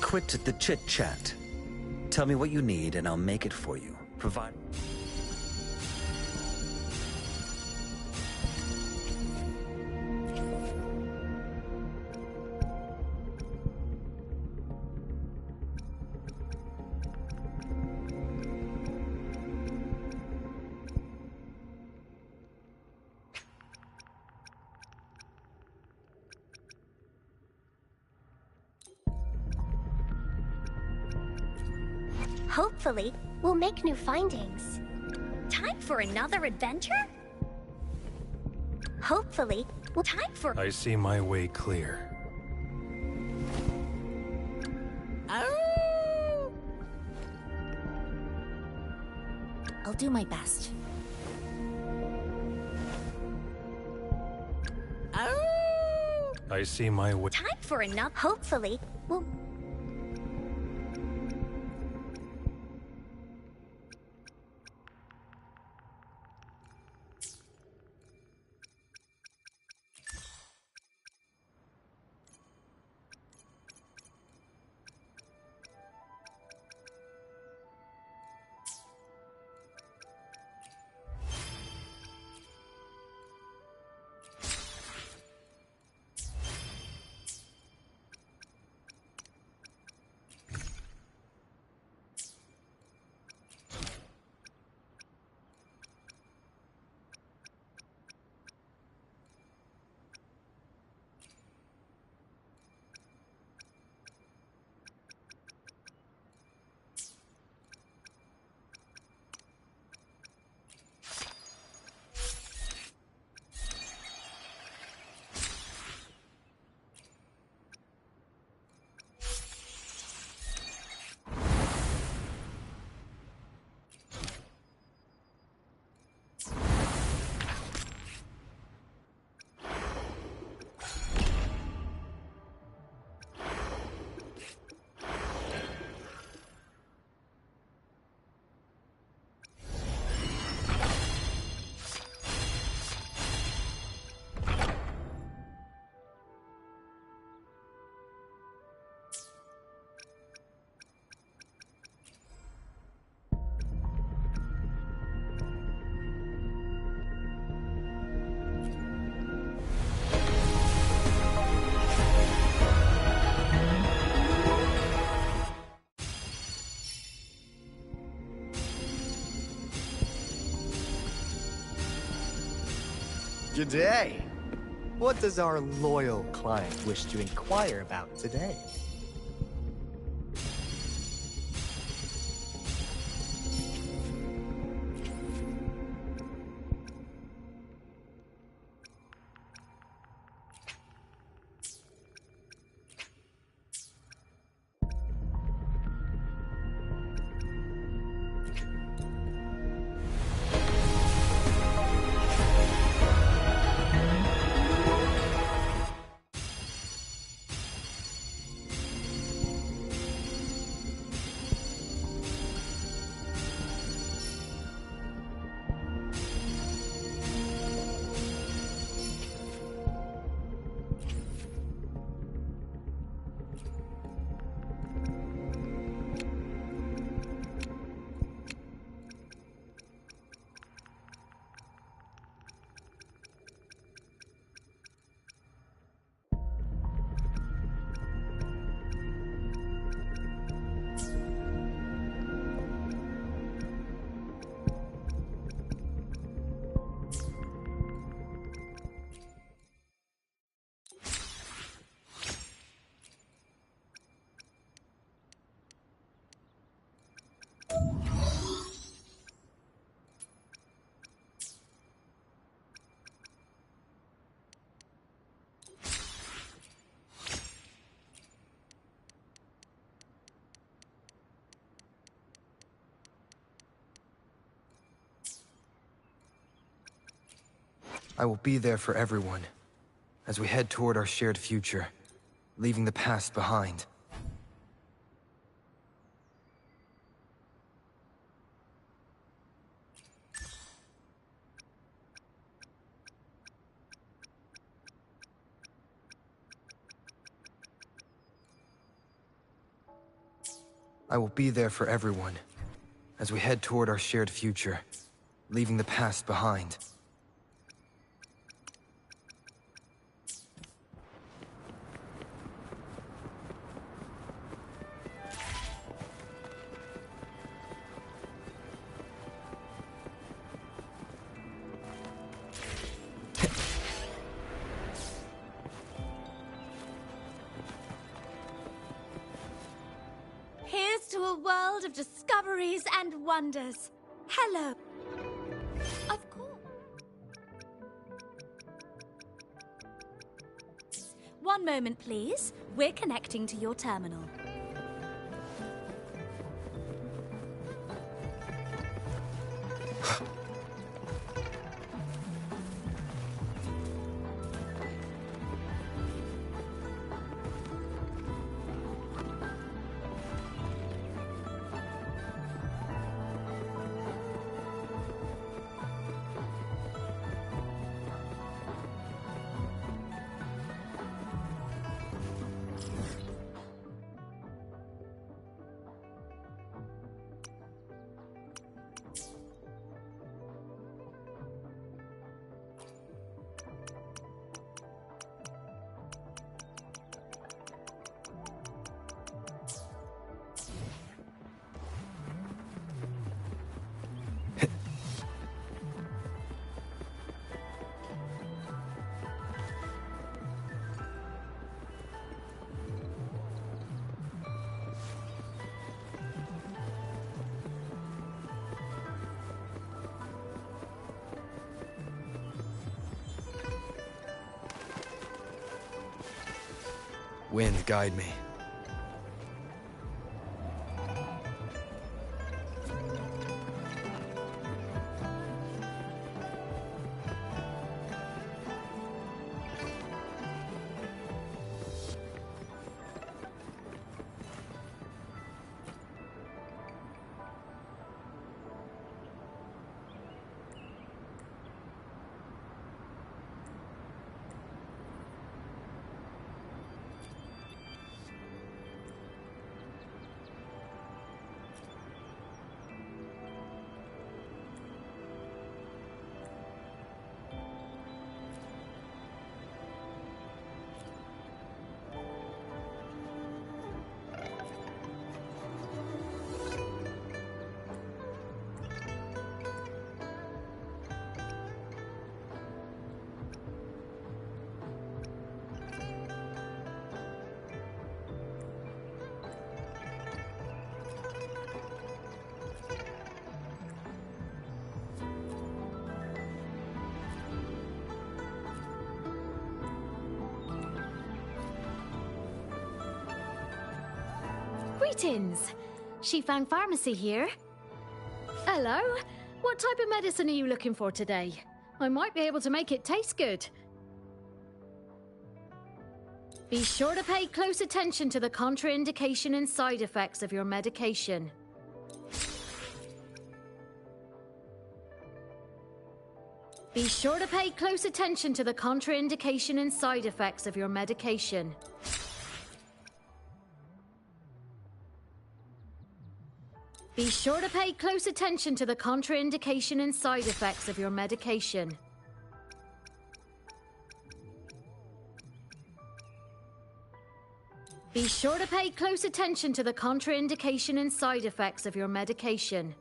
Quit the chit-chat. Tell me what you need and I'll make it for you. Provide... Hopefully, we'll make new findings. Time for another adventure? Hopefully, time for... I see my way clear. I'll do my best. I see my way... Time for another... Hopefully, we'll... Good day. What does our loyal client wish to inquire about today? I will be there for everyone, as we head toward our shared future, leaving the past behind. I will be there for everyone, as we head toward our shared future, leaving the past behind. Here's to a world of discoveries and wonders. Hello. Of course. One moment, please. We're connecting to your terminal. Wind, guide me. Greetings. Shifang Pharmacy here. Hello. What type of medicine are you looking for today? I might be able to make it taste good. Be sure to pay close attention to the contraindication and side effects of your medication. Be sure to pay close attention to the contraindication and side effects of your medication. Be sure to pay close attention to the contraindication and side effects of your medication. Be sure to pay close attention to the contraindication and side effects of your medication.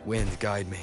Wind, guide me.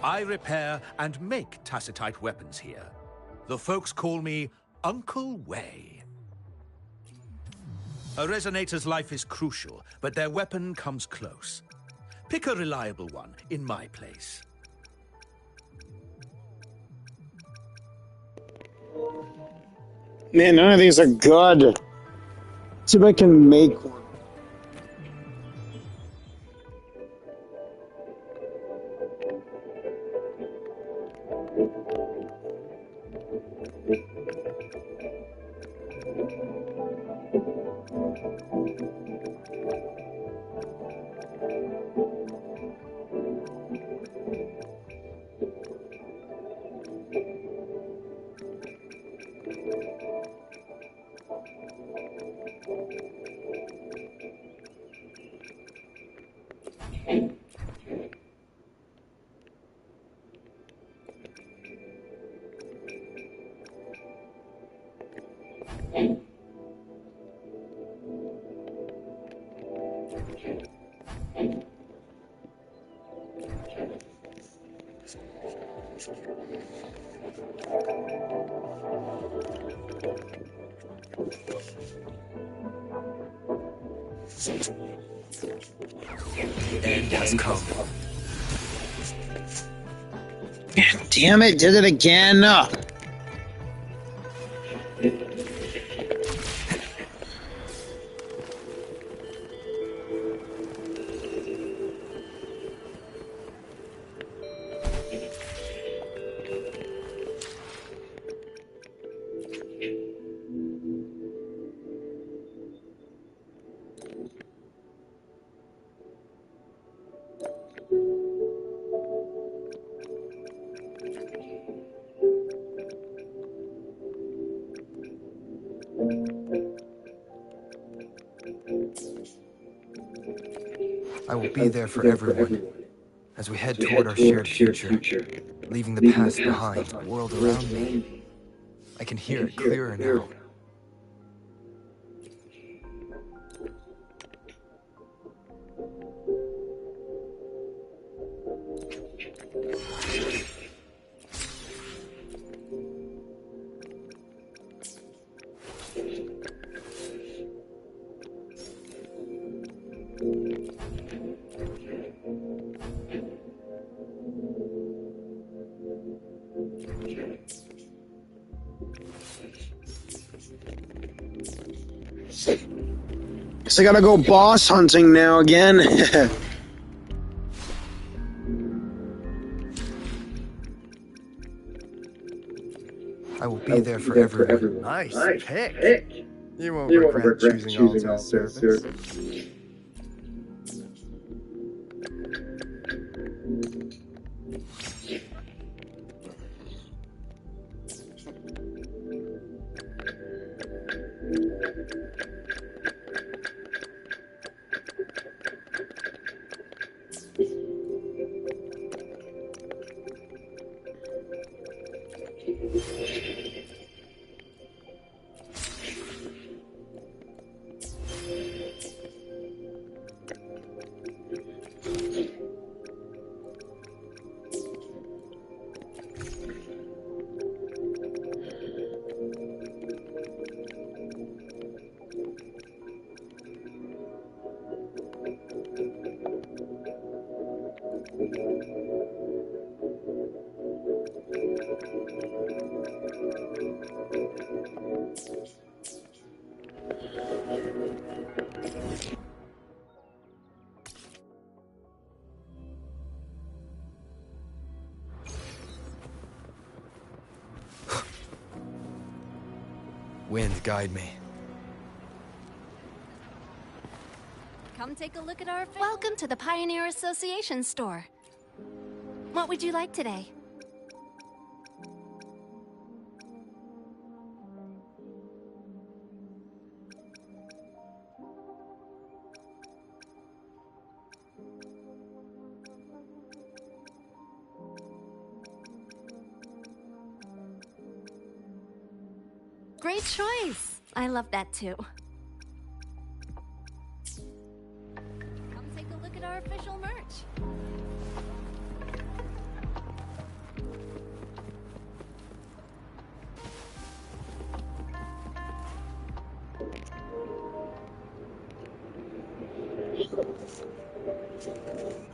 I repair and make tacitite weapons here. The folks call me Uncle Way. A resonator's life is crucial, but their weapon comes close. Pick a reliable one in my place. Man, none of these are good. See if I can make one. The end has come. Damn it, did it again. I will be there for everyone as we head toward our shared future, leaving the past behind, the world around me. I can hear it clearer now. Guess I gotta go boss hunting now again. I will be there for everyone. Nice pick. You won't regret choosing Alto's service. Wind, guide me. Come take a look at our... Welcome to the Pioneer Association store. What would you like today? Great choice. I love that too. Come take a look at our official merch.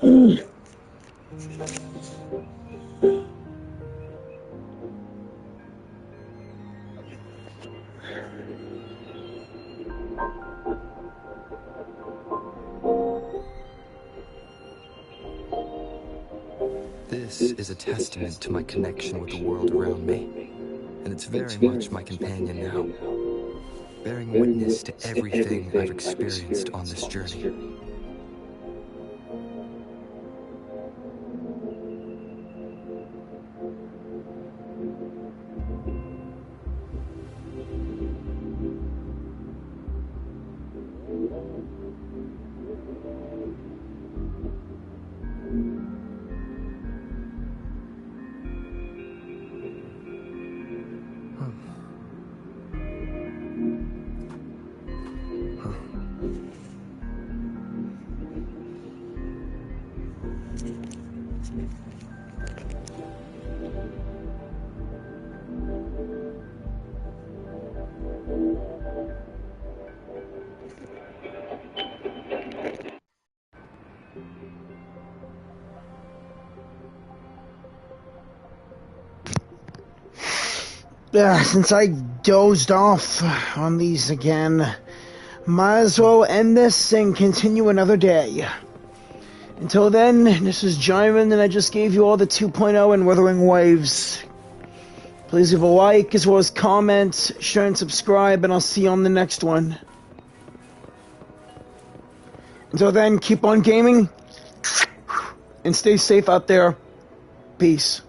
This is a testament to my connection with the world around me, and it's very much my companion now, bearing witness to everything I've experienced on this journey. Yeah, since I dozed off on these again, might as well end this and continue another day. Until then, this is Jyran, and I just gave you all the 2.0 and Wuthering Waves. Please leave a like, as well as comment, share, and subscribe, and I'll see you on the next one. Until then, keep on gaming, and stay safe out there. Peace.